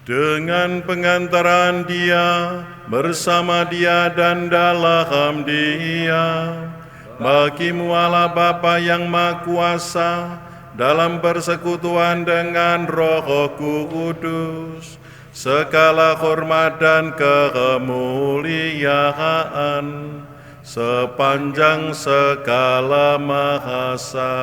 Dengan pengantaran Dia, bersama Dia dan dalam Dia, bagi-Mu Allah Bapa yang Maha Kuasa, dalam persekutuan dengan Roh Kudus, segala hormat dan kemuliaan sepanjang segala masa.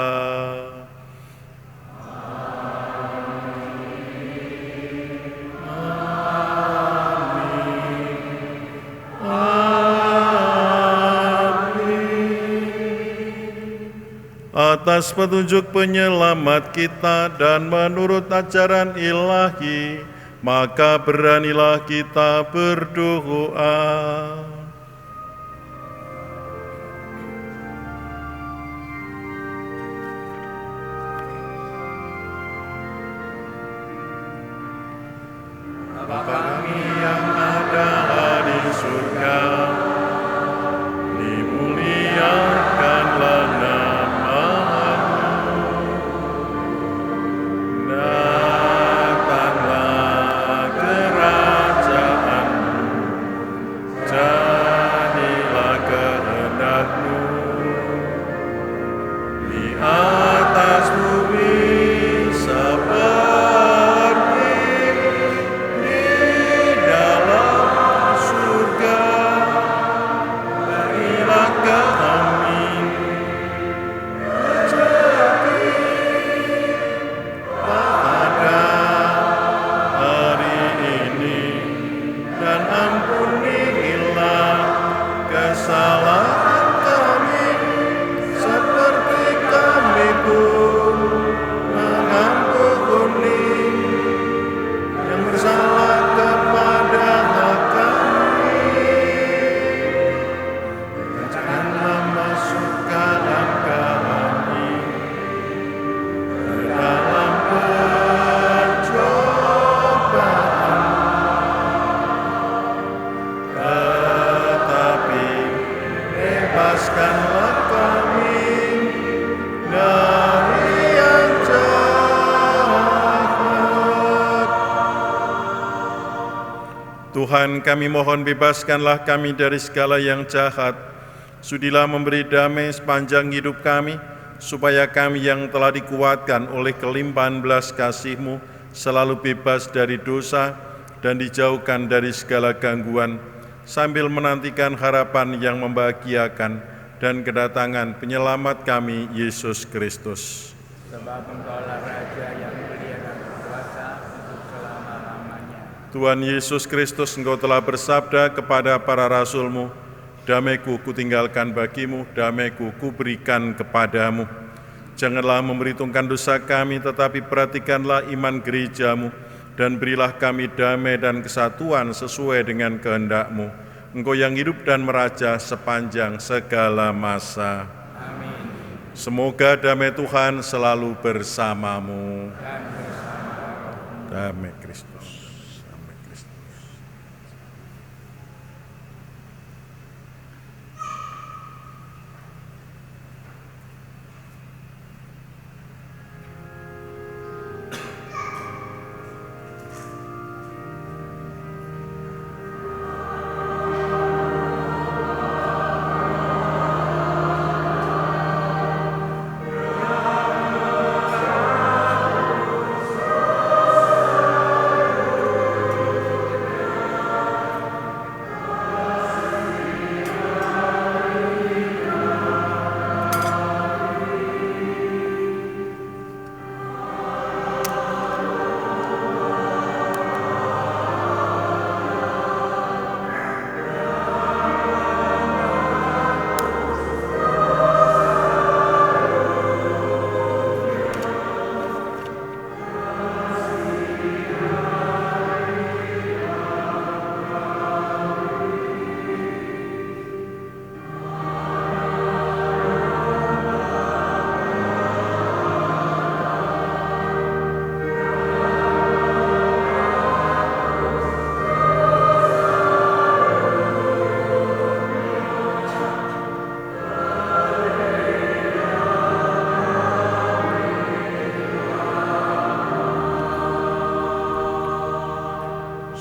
Atas petunjuk penyelamat kita dan menurut ajaran ilahi, maka beranilah kita berdoa. Bapa kami yang ada di surga, dimuliakanlah nama-Mu, datanglah kerajaan-Mu, jadilah kehendak-Mu di atas bumi seperti di Tuhan, kami mohon bebaskanlah kami dari segala yang jahat. Sudilah memberi damai sepanjang hidup kami, supaya kami yang telah dikuatkan oleh kelimpahan belas kasih-Mu selalu bebas dari dosa dan dijauhkan dari segala gangguan, sambil menantikan harapan yang membahagiakan dan kedatangan penyelamat kami, Yesus Kristus. Sebab Engkaulah Raja yang mulia dan berkuasa untuk selama-lamanya. Tuhan Yesus Kristus, Engkau telah bersabda kepada para rasul-Mu, damai-Ku kutinggalkan bagimu, damai-Ku kuberikan kepadamu. Janganlah memperhitungkan dosa kami, tetapi perhatikanlah iman gereja-Mu, dan berilah kami damai dan kesatuan sesuai dengan kehendak-Mu. Engkau yang hidup dan meraja sepanjang segala masa. Amin. Semoga damai Tuhan selalu bersamamu. Damai Kristus. Damai Kristus.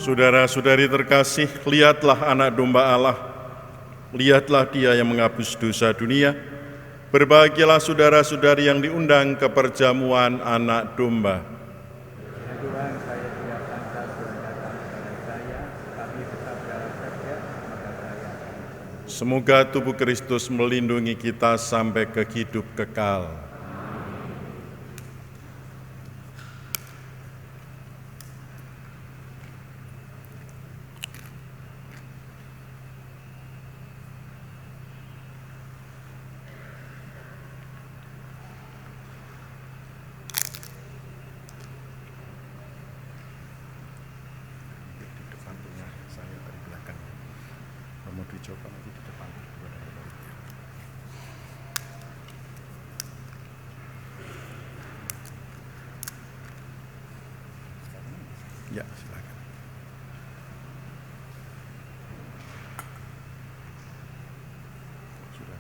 Saudara-saudari terkasih, lihatlah anak domba Allah, lihatlah Dia yang menghapus dosa dunia. Berbahagialah saudara-saudari yang diundang ke perjamuan anak domba. Ya Tuhan, saya tidak pantas Tuhan datang kepada saya, tapi bersabdalah saja, maka saya akan. Semoga tubuh Kristus melindungi kita sampai ke hidup kekal. Ya, silakan. Sudah.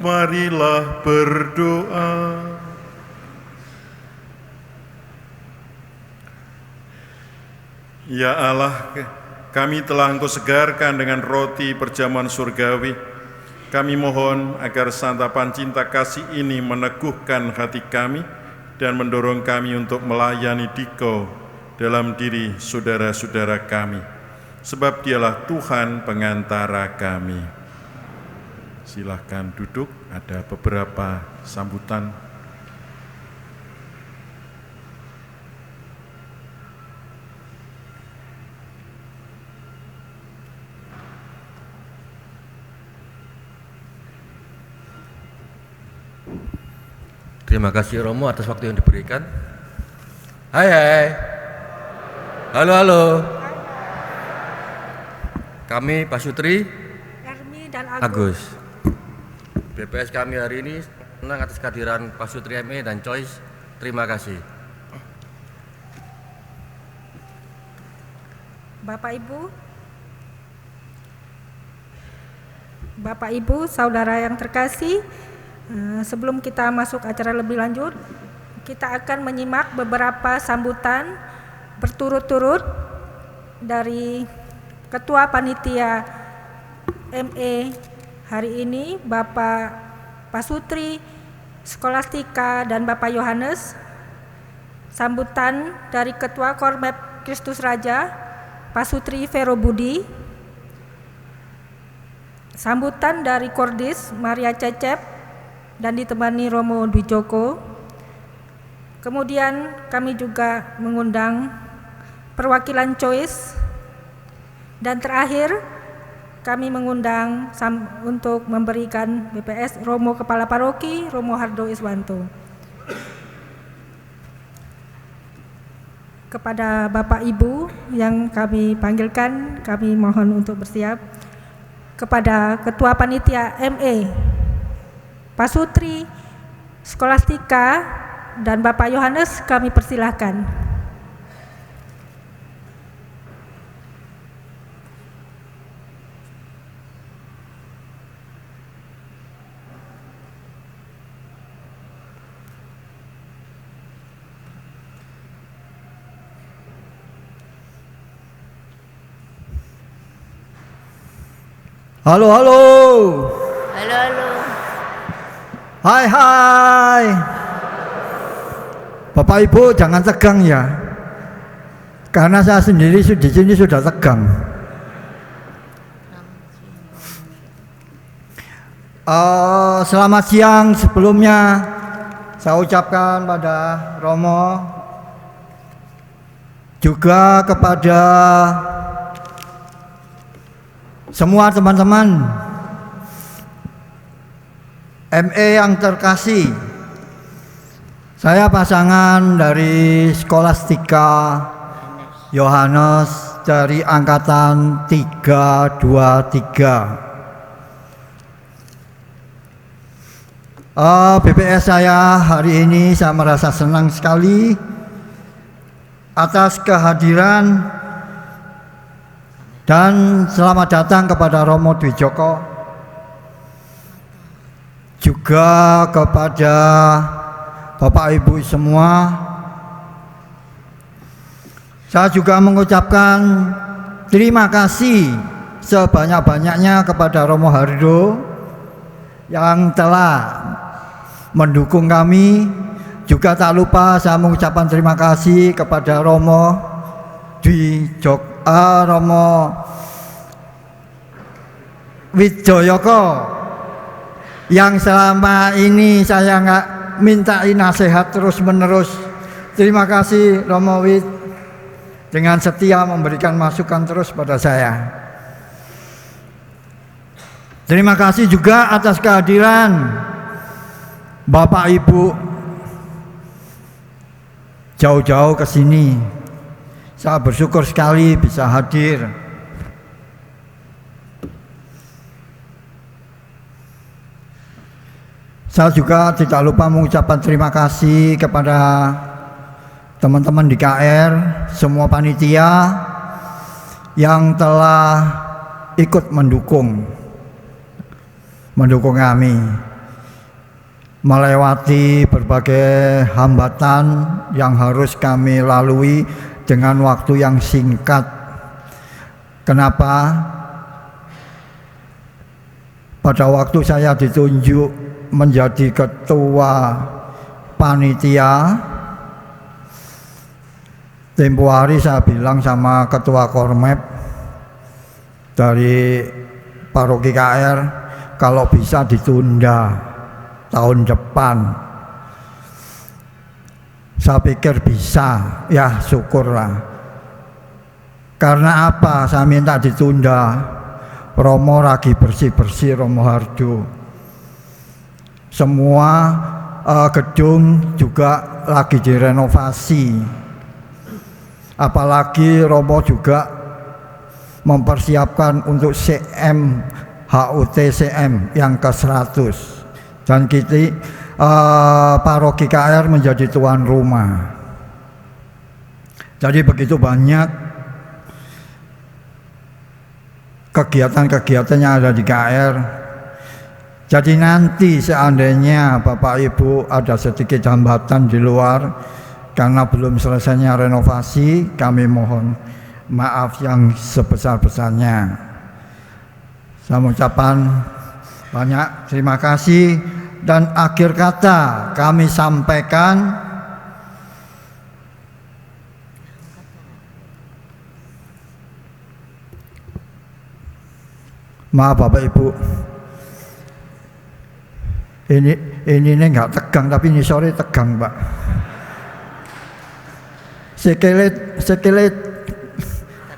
Marilah berdoa. Ya Allah, kami telah Engkau segarkan dengan roti perjamuan surgawi. Kami mohon agar santapan cinta kasih ini meneguhkan hati kami dan mendorong kami untuk melayani Dikau dalam diri saudara-saudara kami. Sebab Dialah Tuhan pengantara kami. Silahkan duduk, ada beberapa sambutan. Terima kasih Romo atas waktu yang diberikan. Hai. Halo. Kami Pak Sutri, Ermi dan Agus. BPS kami hari ini senang atas kehadiran Pak Sutri ME dan Choice. Terima kasih. Bapak Ibu, saudara yang terkasih, sebelum kita masuk acara lebih lanjut, kita akan menyimak beberapa sambutan berturut-turut dari Ketua Panitia ME hari ini, Bapak Pasutri Skolastika dan Bapak Yohanes. Sambutan dari Ketua Kormep Kristus Raja, Pasutri Vero Budi. Sambutan dari Kordis Maria Cecep dan ditemani Romo Dwi Joko. Kemudian kami juga mengundang perwakilan Choice. Dan terakhir kami mengundang untuk memberikan BPS Romo Kepala Paroki, Romo Hardo Iswanto. Kepada Bapak Ibu yang kami panggilkan, kami mohon untuk bersiap. Kepada Ketua Panitia ME, Pasutri Skolastika dan Bapak Yohanes, kami persilahkan. Halo. Hai. Bapak Ibu jangan tegang ya. Karena saya sendiri di sini sudah tegang. Selamat siang sebelumnya saya ucapkan pada Romo, juga kepada semua teman-teman ME yang terkasih. Saya pasangan dari Skolastika Yohanes dari angkatan 323. BPS saya hari ini saya merasa senang sekali atas kehadiran dan selamat datang kepada Romo Dwi Joko, juga kepada Bapak Ibu semua. Saya juga mengucapkan terima kasih sebanyak-banyaknya kepada Romo Hardo yang telah mendukung kami. Juga tak lupa saya mengucapkan terima kasih kepada Romo Dwi Joko, Romo Wijoyoko yang selama ini saya nggak mintai nasihat terus menerus. Terima kasih Romo Wid dengan setia memberikan masukan terus pada saya. Terima kasih juga atas kehadiran Bapak Ibu jauh-jauh ke sini. Saya bersyukur sekali bisa hadir. Saya juga tidak lupa mengucapkan terima kasih kepada teman-teman di KR, semua panitia yang telah ikut mendukung kami. melewati berbagai hambatan yang harus kami lalui dengan waktu yang singkat. Kenapa? Pada waktu saya ditunjuk menjadi ketua panitia, tempo hari saya bilang sama ketua Kormep dari paroki KR, kalau bisa ditunda tahun depan. Saya pikir bisa, ya syukurlah. Karena apa saya minta ditunda? Romo lagi bersih-bersih Romo Harjo. Semua gedung juga lagi direnovasi. Apalagi Romo juga mempersiapkan untuk CM HUT CM yang ke-100. Dan kita paroki KR menjadi tuan rumah. Jadi begitu banyak kegiatan-kegiatan yang ada di KR. Jadi nanti seandainya Bapak Ibu ada sedikit hambatan di luar karena belum selesainya renovasi, kami mohon maaf yang sebesar-besarnya. Saya mengucapkan banyak terima kasih, dan akhir kata kami sampaikan maaf Bapak Ibu, ini nggak tegang, tapi ini sore tegang Pak.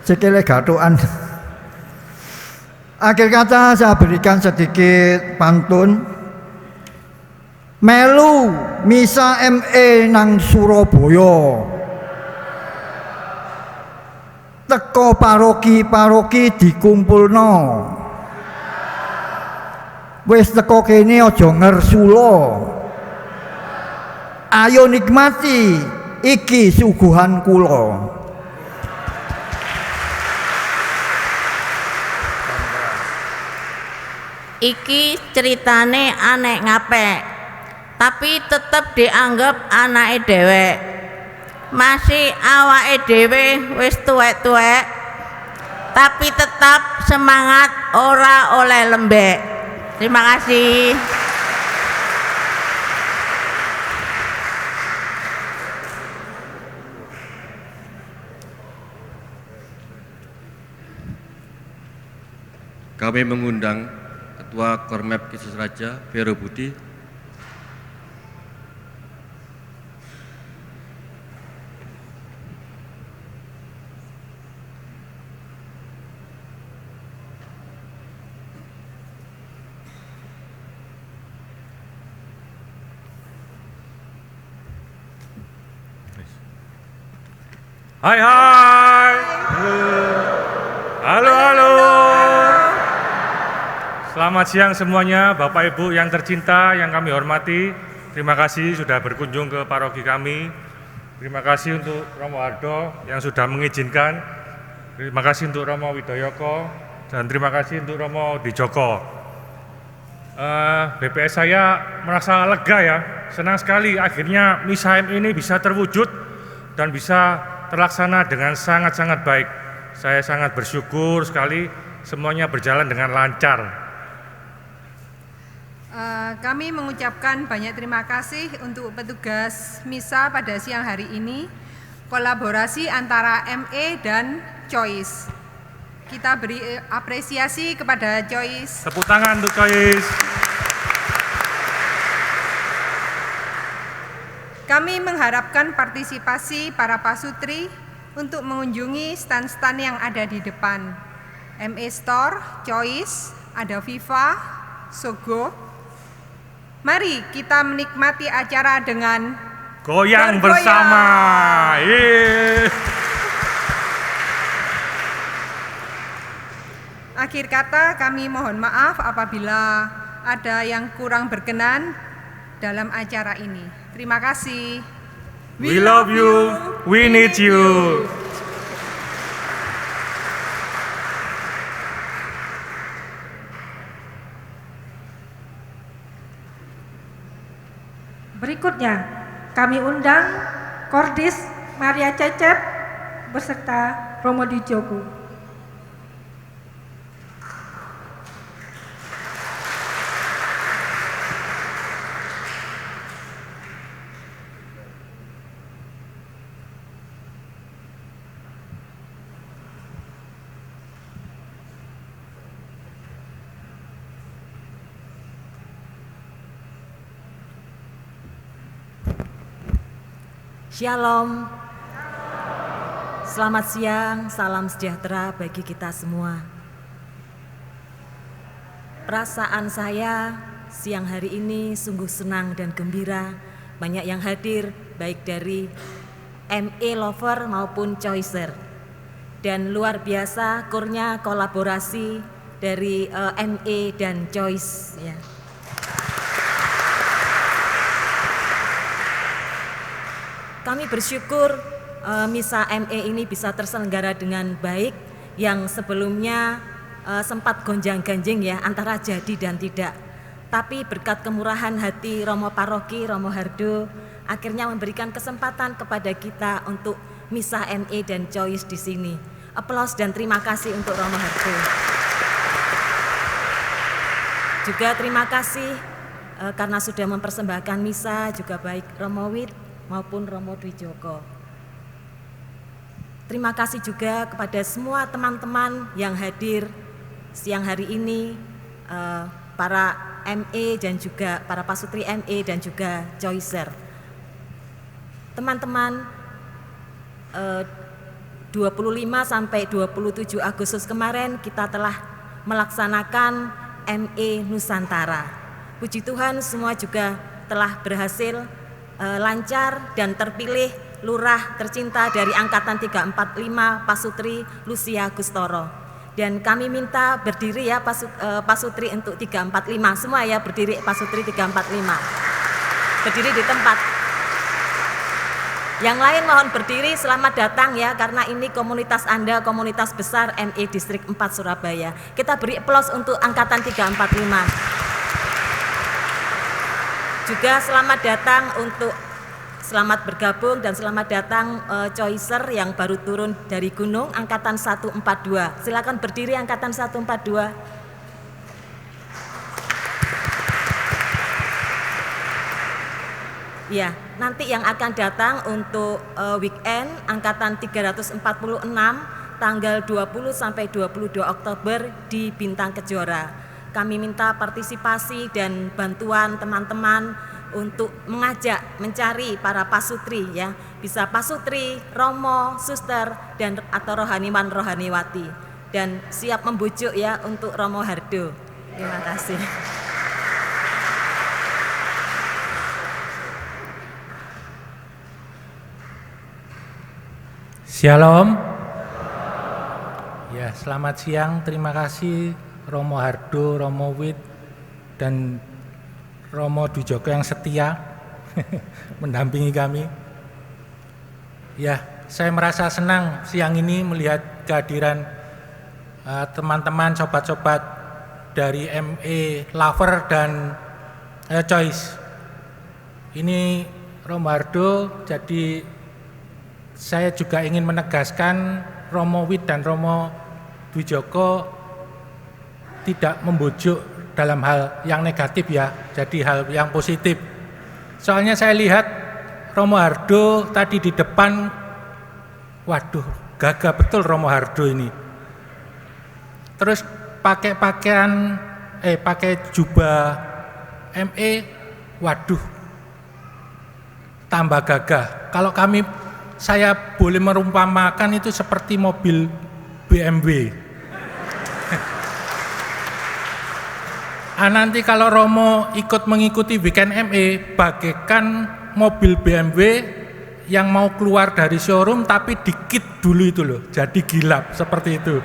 Sekele gatuan. Akhir kata saya berikan sedikit pantun. Melu misa ME nang Surabaya, teko paroki dikumpulno. Wis teko kene aja ngersula. Ayo nikmati iki suguhan kula. Iki ceritane anek ngapek, tapi tetep dianggap anake dhewek. Masih awake dhewe wis tuwek-tuwek, tapi tetap semangat ora oleh lembek. Terima kasih. Kami mengundang Ketua Kormep Kristus Raja, Vero Budi. Hai hai. Halo halo. Selamat siang semuanya, Bapak Ibu yang tercinta, yang kami hormati. Terima kasih sudah berkunjung ke paroki kami. Terima kasih untuk Romo Hardo yang sudah mengizinkan. Terima kasih untuk Romo Widoyoko, dan terima kasih untuk Romo Dijoko. BPS saya merasa lega ya, senang sekali akhirnya misa ini bisa terwujud dan bisa terlaksana dengan sangat-sangat baik. Saya sangat bersyukur sekali semuanya berjalan dengan lancar. Kami mengucapkan banyak terima kasih untuk petugas misa pada siang hari ini, kolaborasi antara ME dan Choice. Kita beri apresiasi kepada Choice. Tepuk tangan untuk Choice. Kami mengharapkan partisipasi para pasutri untuk mengunjungi stand-stand yang ada di depan. ME Store, Choice, ada Viva, Sogo. Mari kita menikmati acara dengan goyang bersama. Akhir kata kami mohon maaf apabila ada yang kurang berkenan dalam acara ini. Terima kasih. We love you, we need you. Berikutnya kami undang Kordis Maria Cecep beserta Romo Dwi Joko. Shalom. Selamat siang, salam sejahtera bagi kita semua. Perasaan saya siang hari ini sungguh senang dan gembira. Banyak yang hadir, baik dari ME Lover maupun Choicer. Dan luar biasa kurnya kolaborasi dari ME dan Choice. Ya. Kami bersyukur misa ME ini bisa terselenggara dengan baik, yang sebelumnya sempat gonjang-ganjing ya antara jadi dan tidak. Tapi berkat kemurahan hati Romo Paroki, Romo Hardo, akhirnya memberikan kesempatan kepada kita untuk misa ME dan Choice di sini. Aplaus dan terima kasih untuk Romo Hardo. Juga terima kasih karena sudah mempersembahkan misa, juga baik Romo Wit maupun Romo Dwi Joko. Terima kasih juga kepada semua teman-teman yang hadir siang hari ini, para ME dan juga para pasutri ME dan juga Choicer. Teman-teman, 25 sampai 27 Agustus kemarin kita telah melaksanakan ME Nusantara. Puji Tuhan semua juga telah berhasil lancar dan terpilih lurah tercinta dari angkatan 345 Pasutri Lucia Gustoro. Dan kami minta berdiri ya Pasutri untuk 345, semua ya berdiri Pasutri 345. Berdiri di tempat. Yang lain mohon berdiri, selamat datang ya, karena ini komunitas Anda, komunitas besar ME Distrik 4 Surabaya. Kita beri aplaus untuk angkatan 345. Juga selamat datang untuk selamat bergabung dan selamat datang Choicer yang baru turun dari gunung angkatan 142. Silakan berdiri angkatan 142. Ya, nanti yang akan datang untuk weekend angkatan 346 tanggal 20 sampai 22 Oktober di Bintang Kejora. Kami minta partisipasi dan bantuan teman-teman untuk mengajak mencari para pasutri ya, bisa pasutri, romo, suster dan atau rohaniwan rohaniwati, dan siap membujuk ya untuk Romo Hardo. Terima kasih. Shalom. Ya, selamat siang. Terima kasih Romo Hardo, Romo Wit, dan Romo Dwi Joko yang setia mendampingi kami. Ya, saya merasa senang siang ini melihat kehadiran teman-teman, sobat-sobat dari ME Lover dan Choice. Ini Romo Hardo, jadi saya juga ingin menegaskan Romo Wit dan Romo Dwi Joko tidak membujuk dalam hal yang negatif ya, jadi hal yang positif. Soalnya saya lihat Romo Hardo tadi di depan, waduh gagah betul Romo Hardo ini. Terus pakai pakaian, pakai jubah ME, waduh tambah gagah. Kalau saya boleh merumpamakan itu seperti mobil BMW. Nanti kalau Romo ikut mengikuti weekend ME, bagaikan mobil BMW yang mau keluar dari showroom tapi dikit dulu itu loh, jadi gilap seperti itu.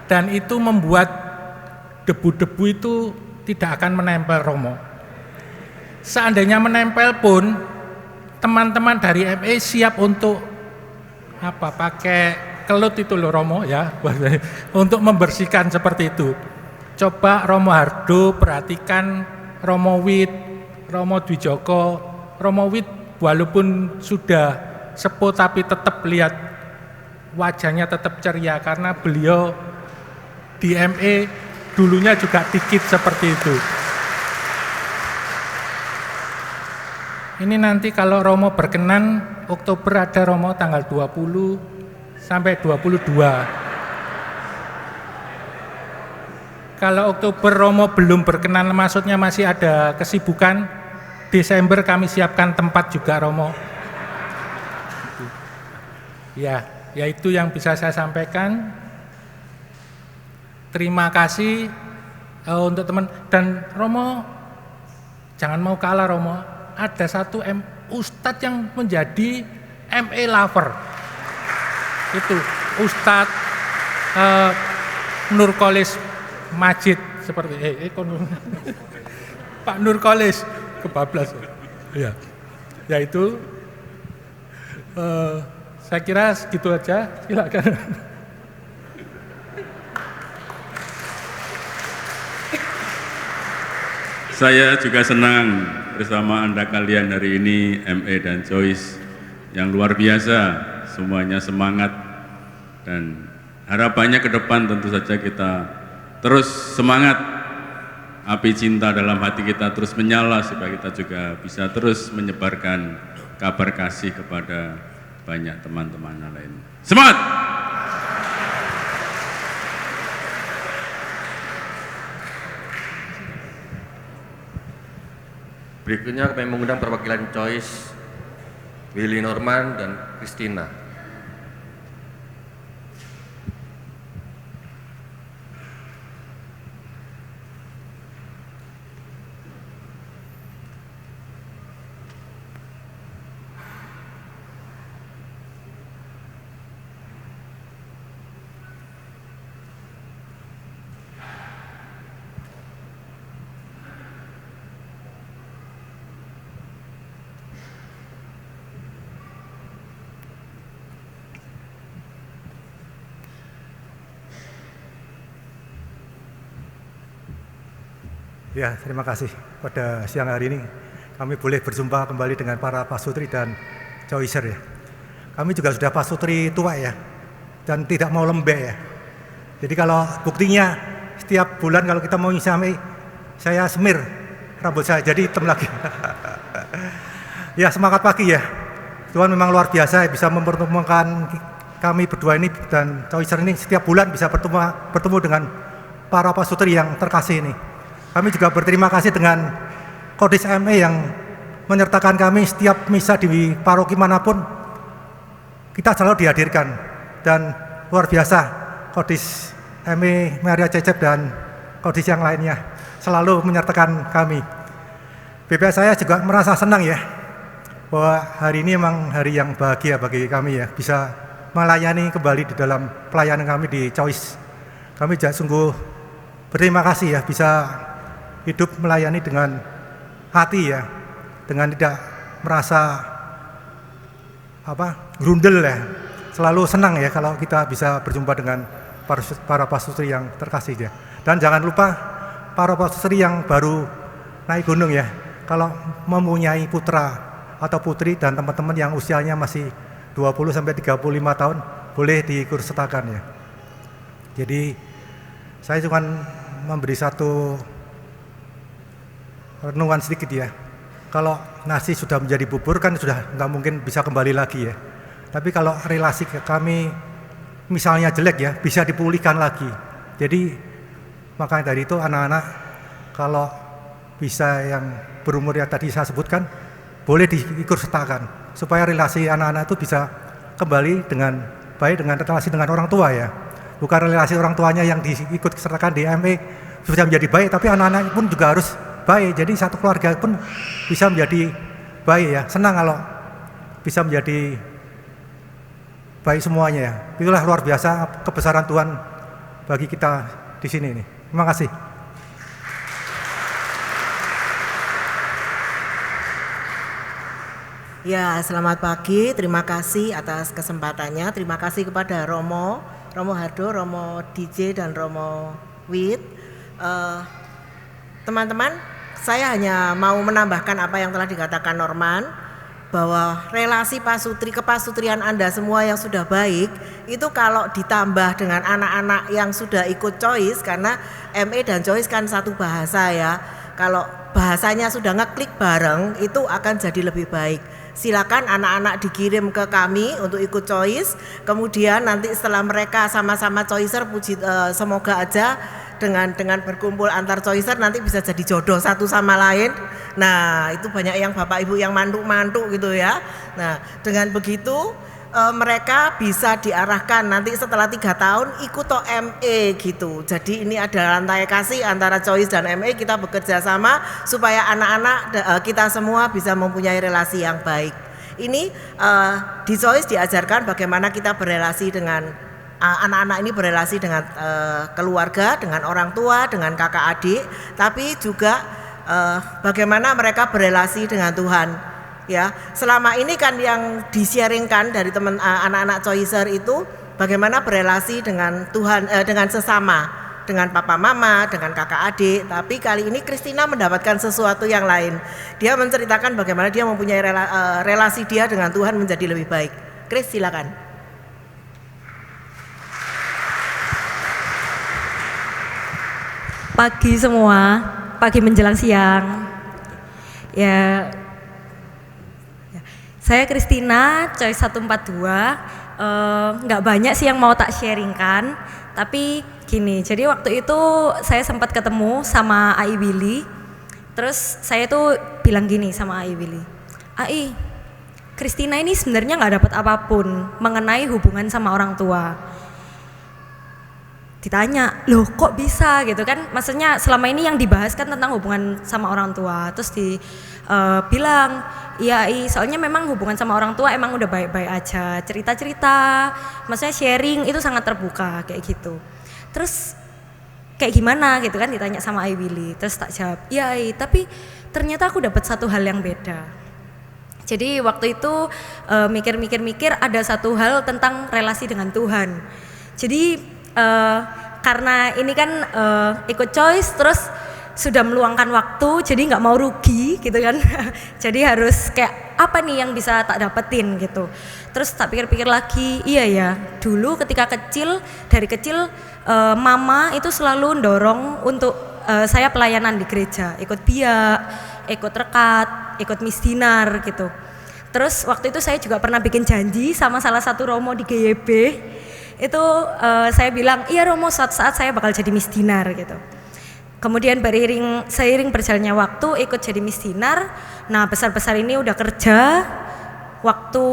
Dan itu membuat debu-debu itu tidak akan menempel Romo. Seandainya menempel pun, teman-teman dari ME siap untuk pakai kelut itu loh Romo ya, untuk membersihkan seperti itu. Coba Romo Hardo perhatikan Romo Wit, Romo Dwi Joko Romo Wid walaupun sudah sepuh tapi tetap lihat wajahnya tetap ceria karena beliau di ME dulunya juga dikit seperti itu. Ini nanti kalau Romo berkenan Oktober ada Romo tanggal 20 sampai 22. Kalau Oktober Romo belum berkenan, maksudnya masih ada kesibukan, Desember kami siapkan tempat juga Romo. Ya itu yang bisa saya sampaikan. Terima kasih untuk teman, dan Romo jangan mau kalah Romo. Ada satu Ustadz yang menjadi ME lover. Itu Ustadz Nurkolis Majid seperti Pak Nurkolis kebablas. Ya itu saya kira segitu aja. Silakan. Saya juga senang bersama Anda kalian hari ini, ME dan Joyce, yang luar biasa, semuanya semangat, dan harapannya ke depan tentu saja kita terus semangat, api cinta dalam hati kita terus menyala supaya kita juga bisa terus menyebarkan kabar kasih kepada banyak teman-teman lain. Semangat! Berikutnya kami mengundang perwakilan Joyce, Willy Norman, dan Christina. Ya, terima kasih. Pada siang hari ini kami boleh berjumpa kembali dengan para pasutri dan Joycer ya. Kami juga sudah pasutri tua ya, dan tidak mau lembek ya. Jadi kalau buktinya setiap bulan kalau kita mau ngisi, saya semir rambut saya jadi hitam lagi. Ya, semangat pagi ya. Tuhan memang luar biasa bisa mempertemukan kami berdua ini, dan Joycer ini setiap bulan bisa bertemu dengan para pasutri yang terkasih ini. Kami juga berterima kasih dengan Kodis ME yang menyertakan kami setiap misa di paroki manapun, kita selalu dihadirkan, dan luar biasa Kodis ME Maria Cecep dan Kodis yang lainnya selalu menyertakan kami. BPS saya juga merasa senang ya, bahwa hari ini memang hari yang bahagia bagi kami ya, bisa melayani kembali di dalam pelayanan kami di Choice. Kami juga sungguh berterima kasih ya, bisa hidup melayani dengan hati ya, dengan tidak merasa grundel ya, selalu senang ya kalau kita bisa berjumpa dengan para pasutri yang terkasih ya. Dan jangan lupa para pasutri yang baru naik gunung ya, kalau mempunyai putra atau putri dan teman-teman yang usianya masih 20-35 tahun, boleh diikutsertakan ya. Jadi saya cuma memberi satu renungan sedikit ya. Kalau nasi sudah menjadi bubur kan sudah nggak mungkin bisa kembali lagi ya. Tapi kalau relasi ke kami misalnya jelek ya, bisa dipulihkan lagi. Jadi makanya dari itu anak-anak kalau bisa yang berumur yang tadi saya sebutkan, boleh diikutsertakan supaya relasi anak-anak itu bisa kembali dengan baik, dengan relasi dengan orang tua ya. Bukan relasi orang tuanya yang diikutsertakan di ME sudah menjadi baik, tapi anak-anak pun juga harus baik. Jadi satu keluarga pun bisa menjadi baik ya. Senang kalau bisa menjadi baik semuanya ya. Itulah luar biasa kebesaran Tuhan bagi kita di sini nih. Terima kasih. Ya, selamat pagi. Terima kasih atas kesempatannya. Terima kasih kepada Romo Hardo, Romo DJ, dan Romo Wid. Teman-teman, Saya hanya mau menambahkan apa yang telah dikatakan Norman, bahwa relasi pasutri kepasutrian Anda semua yang sudah baik itu kalau ditambah dengan anak-anak yang sudah ikut choice, karena ME dan choice kan satu bahasa ya, kalau bahasanya sudah ngeklik bareng itu akan jadi lebih baik. Silakan anak-anak dikirim ke kami untuk ikut choice, kemudian nanti setelah mereka sama-sama choicer, semoga aja dengan berkumpul antar choicer nanti bisa jadi jodoh satu sama lain. Nah, itu banyak yang Bapak Ibu yang mantuk-mantuk gitu ya. Nah, dengan begitu mereka bisa diarahkan nanti setelah 3 tahun ikut ME gitu. Jadi ini ada rantai kasih antara choice dan ME, kita bekerja sama supaya anak-anak kita semua bisa mempunyai relasi yang baik. Ini di choice diajarkan bagaimana kita berelasi dengan anak-anak ini, berelasi dengan keluarga, dengan orang tua, dengan kakak adik, tapi juga bagaimana mereka berelasi dengan Tuhan. Ya, selama ini kan yang di-sharingkan dari teman anak-anak choicer itu bagaimana berelasi dengan Tuhan, dengan sesama, dengan papa mama, dengan kakak adik. Tapi kali ini Christina mendapatkan sesuatu yang lain. Dia menceritakan bagaimana dia mempunyai relasi dia dengan Tuhan menjadi lebih baik. Chris, silakan. Pagi semua, pagi menjelang siang. Ya, saya Christina, Choice 142. Nggak banyak sih yang mau tak sharingkan, tapi gini. Jadi waktu itu saya sempat ketemu sama Ai Willy. Terus saya tuh bilang gini sama Ai Willy, Ai, Christina ini sebenarnya nggak dapat apapun mengenai hubungan sama orang tua. Ditanya, loh kok bisa gitu kan, maksudnya selama ini yang dibahas kan tentang hubungan sama orang tua. Terus bilang, iya soalnya memang hubungan sama orang tua emang udah baik-baik aja, cerita-cerita, maksudnya sharing itu sangat terbuka kayak gitu. Terus kayak gimana gitu kan, ditanya sama Ai Willy. Terus tak jawab, iya tapi ternyata aku dapat satu hal yang beda. Jadi waktu itu mikir-mikir ada satu hal tentang relasi dengan Tuhan. Jadi karena ini kan ikut choice, terus sudah meluangkan waktu, jadi nggak mau rugi gitu kan. Jadi harus kayak apa nih yang bisa tak dapetin gitu. Terus tak pikir-pikir lagi, iya ya, dulu ketika dari kecil mama itu selalu dorong untuk saya pelayanan di gereja, ikut biak, ikut rekat, ikut misdinar gitu. Terus waktu itu saya juga pernah bikin janji sama salah satu romo di GYB. Itu saya bilang, iya Romo, suatu saat saya bakal jadi misdinar gitu. Kemudian seiring berjalannya waktu ikut jadi misdinar. Nah besar-besar ini udah kerja, waktu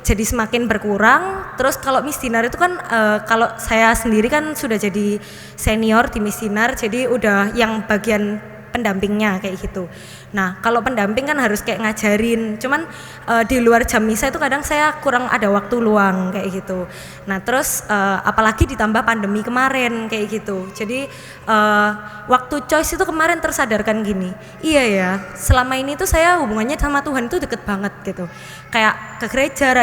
jadi semakin berkurang. Terus kalau misdinar itu kan kalau saya sendiri kan sudah jadi senior di misdinar, jadi udah yang bagian pendampingnya kayak gitu. Nah kalau pendamping kan harus kayak ngajarin, cuman di luar jam misa itu kadang saya kurang ada waktu luang kayak gitu. Nah terus apalagi ditambah pandemi kemarin kayak gitu. Jadi waktu choice itu kemarin tersadarkan gini, iya ya selama ini tuh saya hubungannya sama Tuhan itu deket banget gitu. Kayak ke gereja,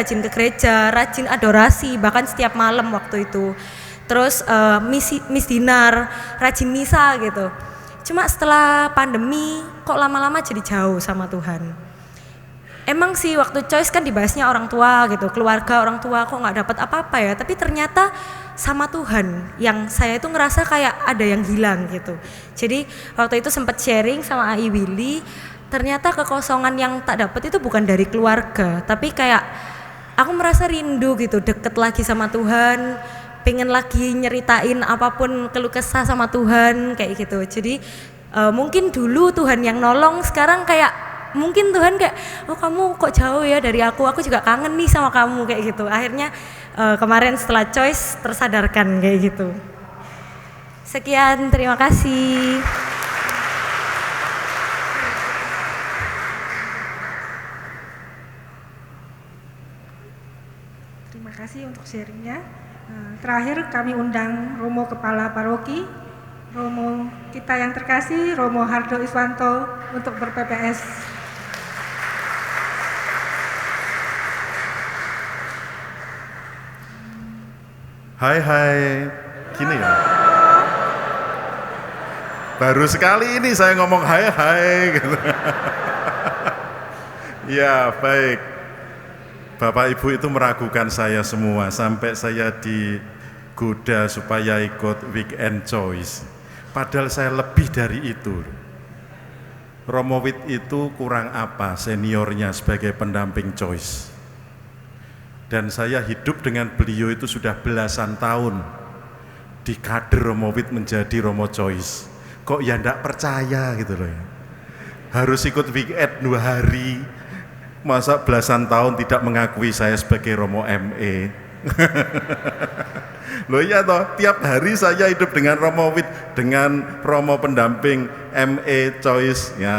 rajin adorasi, bahkan setiap malam waktu itu. Terus misdinar, rajin misa gitu. Cuma setelah pandemi kok lama-lama jadi jauh sama Tuhan. Emang sih waktu choice kan dibahasnya orang tua gitu, keluarga orang tua, kok nggak dapat apa-apa ya. Tapi ternyata sama Tuhan yang saya itu ngerasa kayak ada yang hilang gitu. Jadi waktu itu sempat sharing sama Ai Willy, ternyata kekosongan yang tak dapat itu bukan dari keluarga, tapi kayak aku merasa rindu gitu, deket lagi sama Tuhan, pengen lagi nyeritain apapun keluh kesah sama Tuhan kayak gitu. Jadi mungkin dulu Tuhan yang nolong, sekarang kayak mungkin Tuhan kayak, oh kamu kok jauh ya dari aku juga kangen nih sama kamu kayak gitu. Akhirnya kemarin setelah choice tersadarkan kayak gitu. Sekian, terima kasih. Terima kasih untuk sharingnya. Terakhir kami undang Romo Kepala Paroki, Romo kita yang terkasih, Romo Hardo Iswanto untuk ber-PPS. Hai, gini ya. Baru sekali ini saya ngomong hai gitu. Ya, baik. Bapak Ibu itu meragukan saya semua sampai saya digoda supaya ikut weekend choice. Padahal saya lebih dari itu. Romo Wit itu kurang apa seniornya sebagai pendamping choice. Dan saya hidup dengan beliau itu sudah belasan tahun. Di kader Romo Wit menjadi Romo Choice. Kok ya ndak percaya gitu loh ya. Harus ikut weekend 2 hari. Masa belasan tahun tidak mengakui saya sebagai Romo ME. Loh iya toh, tiap hari saya hidup dengan Romo Wit, dengan Romo pendamping ME Choice. Ya,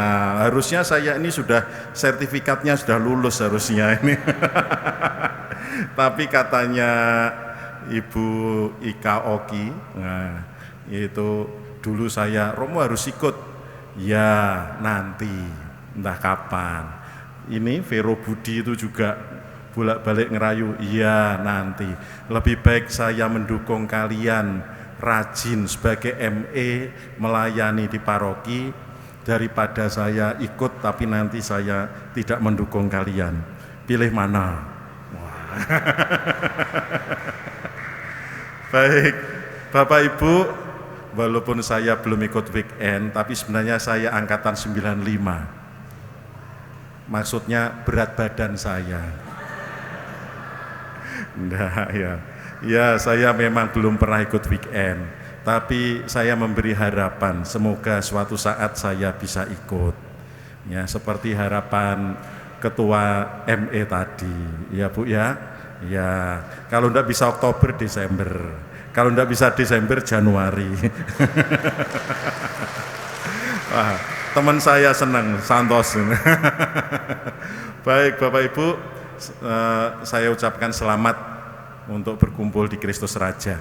harusnya saya ini sudah sertifikatnya sudah lulus harusnya ini. Tapi katanya Ibu Ika Oki, nah, itu dulu saya Romo harus ikut. Ya, nanti entah kapan. Ini Vero Budi itu juga bolak-balik ngerayu, iya nanti. Lebih baik saya mendukung kalian rajin sebagai ME melayani di paroki daripada saya ikut tapi nanti saya tidak mendukung kalian. Pilih mana? Wah. Baik, Bapak Ibu, walaupun saya belum ikut weekend tapi sebenarnya saya angkatan 95. Maksudnya berat badan saya. Nah, ya saya memang belum pernah ikut weekend, tapi saya memberi harapan semoga suatu saat saya bisa ikut. Ya, seperti harapan Ketua ME tadi, ya Bu ya. Ya, kalau enggak bisa Oktober, Desember. Kalau enggak bisa Desember, Januari. Wah, teman saya senang, santos. Baik Bapak Ibu, saya ucapkan selamat untuk berkumpul di Kristus Raja.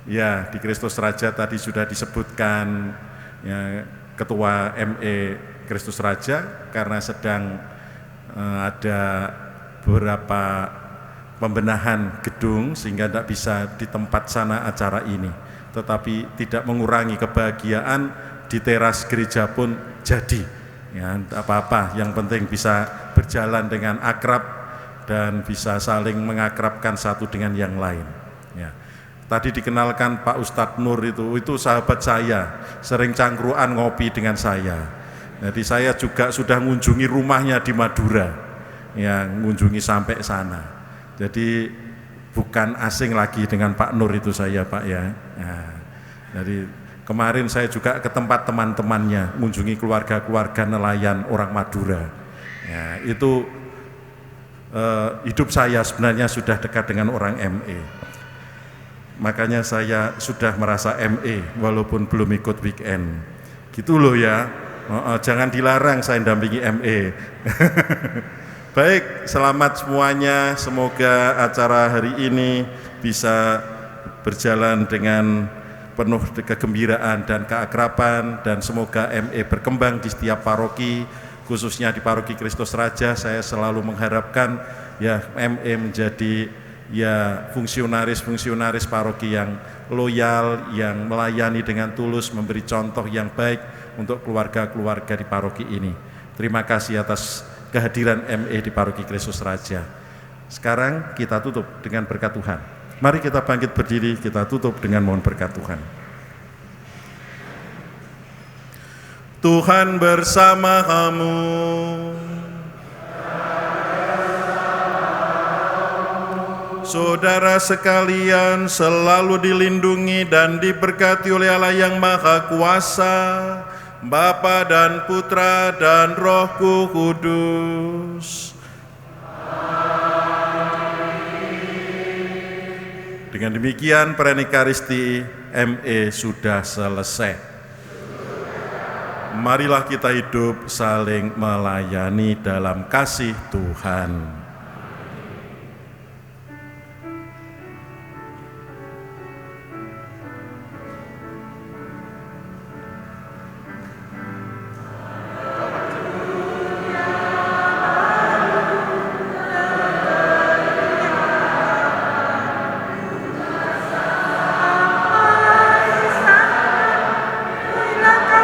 Ya, di Kristus Raja tadi sudah disebutkan ya, Ketua ME Kristus Raja karena sedang ada beberapa pembenahan gedung sehingga tidak bisa di tempat sana acara ini. Tetapi tidak mengurangi kebahagiaan di teras gereja pun jadi. Ya, apa-apa, yang penting bisa berjalan dengan akrab dan bisa saling mengakrabkan satu dengan yang lain. Ya. Tadi dikenalkan Pak Ustadz Nur itu sahabat saya, sering cangkruan ngopi dengan saya. Jadi saya juga sudah mengunjungi rumahnya di Madura, yang mengunjungi sampai sana. Jadi bukan asing lagi dengan Pak Nur itu saya Pak ya. Nah, jadi kemarin saya juga ke tempat teman-temannya, mengunjungi keluarga-keluarga nelayan orang Madura. Ya, itu hidup saya sebenarnya sudah dekat dengan orang ME. Makanya saya sudah merasa ME walaupun belum ikut weekend. Gitu loh ya. Jangan dilarang saya dampingi ME. Baik, selamat semuanya. Semoga acara hari ini bisa berjalan dengan penuh kegembiraan dan keakraban, dan semoga ME berkembang di setiap paroki, khususnya di Paroki Kristus Raja. Saya selalu mengharapkan ya ME menjadi ya fungsionaris paroki yang loyal, yang melayani dengan tulus, memberi contoh yang baik untuk keluarga-keluarga di paroki ini. Terima kasih atas kehadiran ME di Paroki Kristus Raja. Sekarang kita tutup dengan berkat Tuhan. Mari kita bangkit berdiri, kita tutup dengan mohon berkat Tuhan. Tuhan bersama kamu. Saudara sekalian selalu dilindungi dan diberkati oleh Allah yang Maha Kuasa, Bapa dan Putra dan Roh Kudus. Dengan demikian Prenekaristi ME sudah selesai. Marilah kita hidup saling melayani dalam kasih Tuhan. Terima kasih.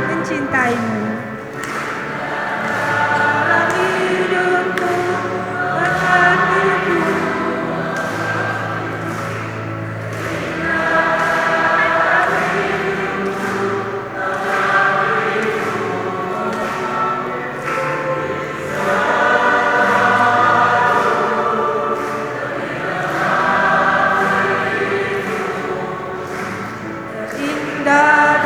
mencintaimu. Indah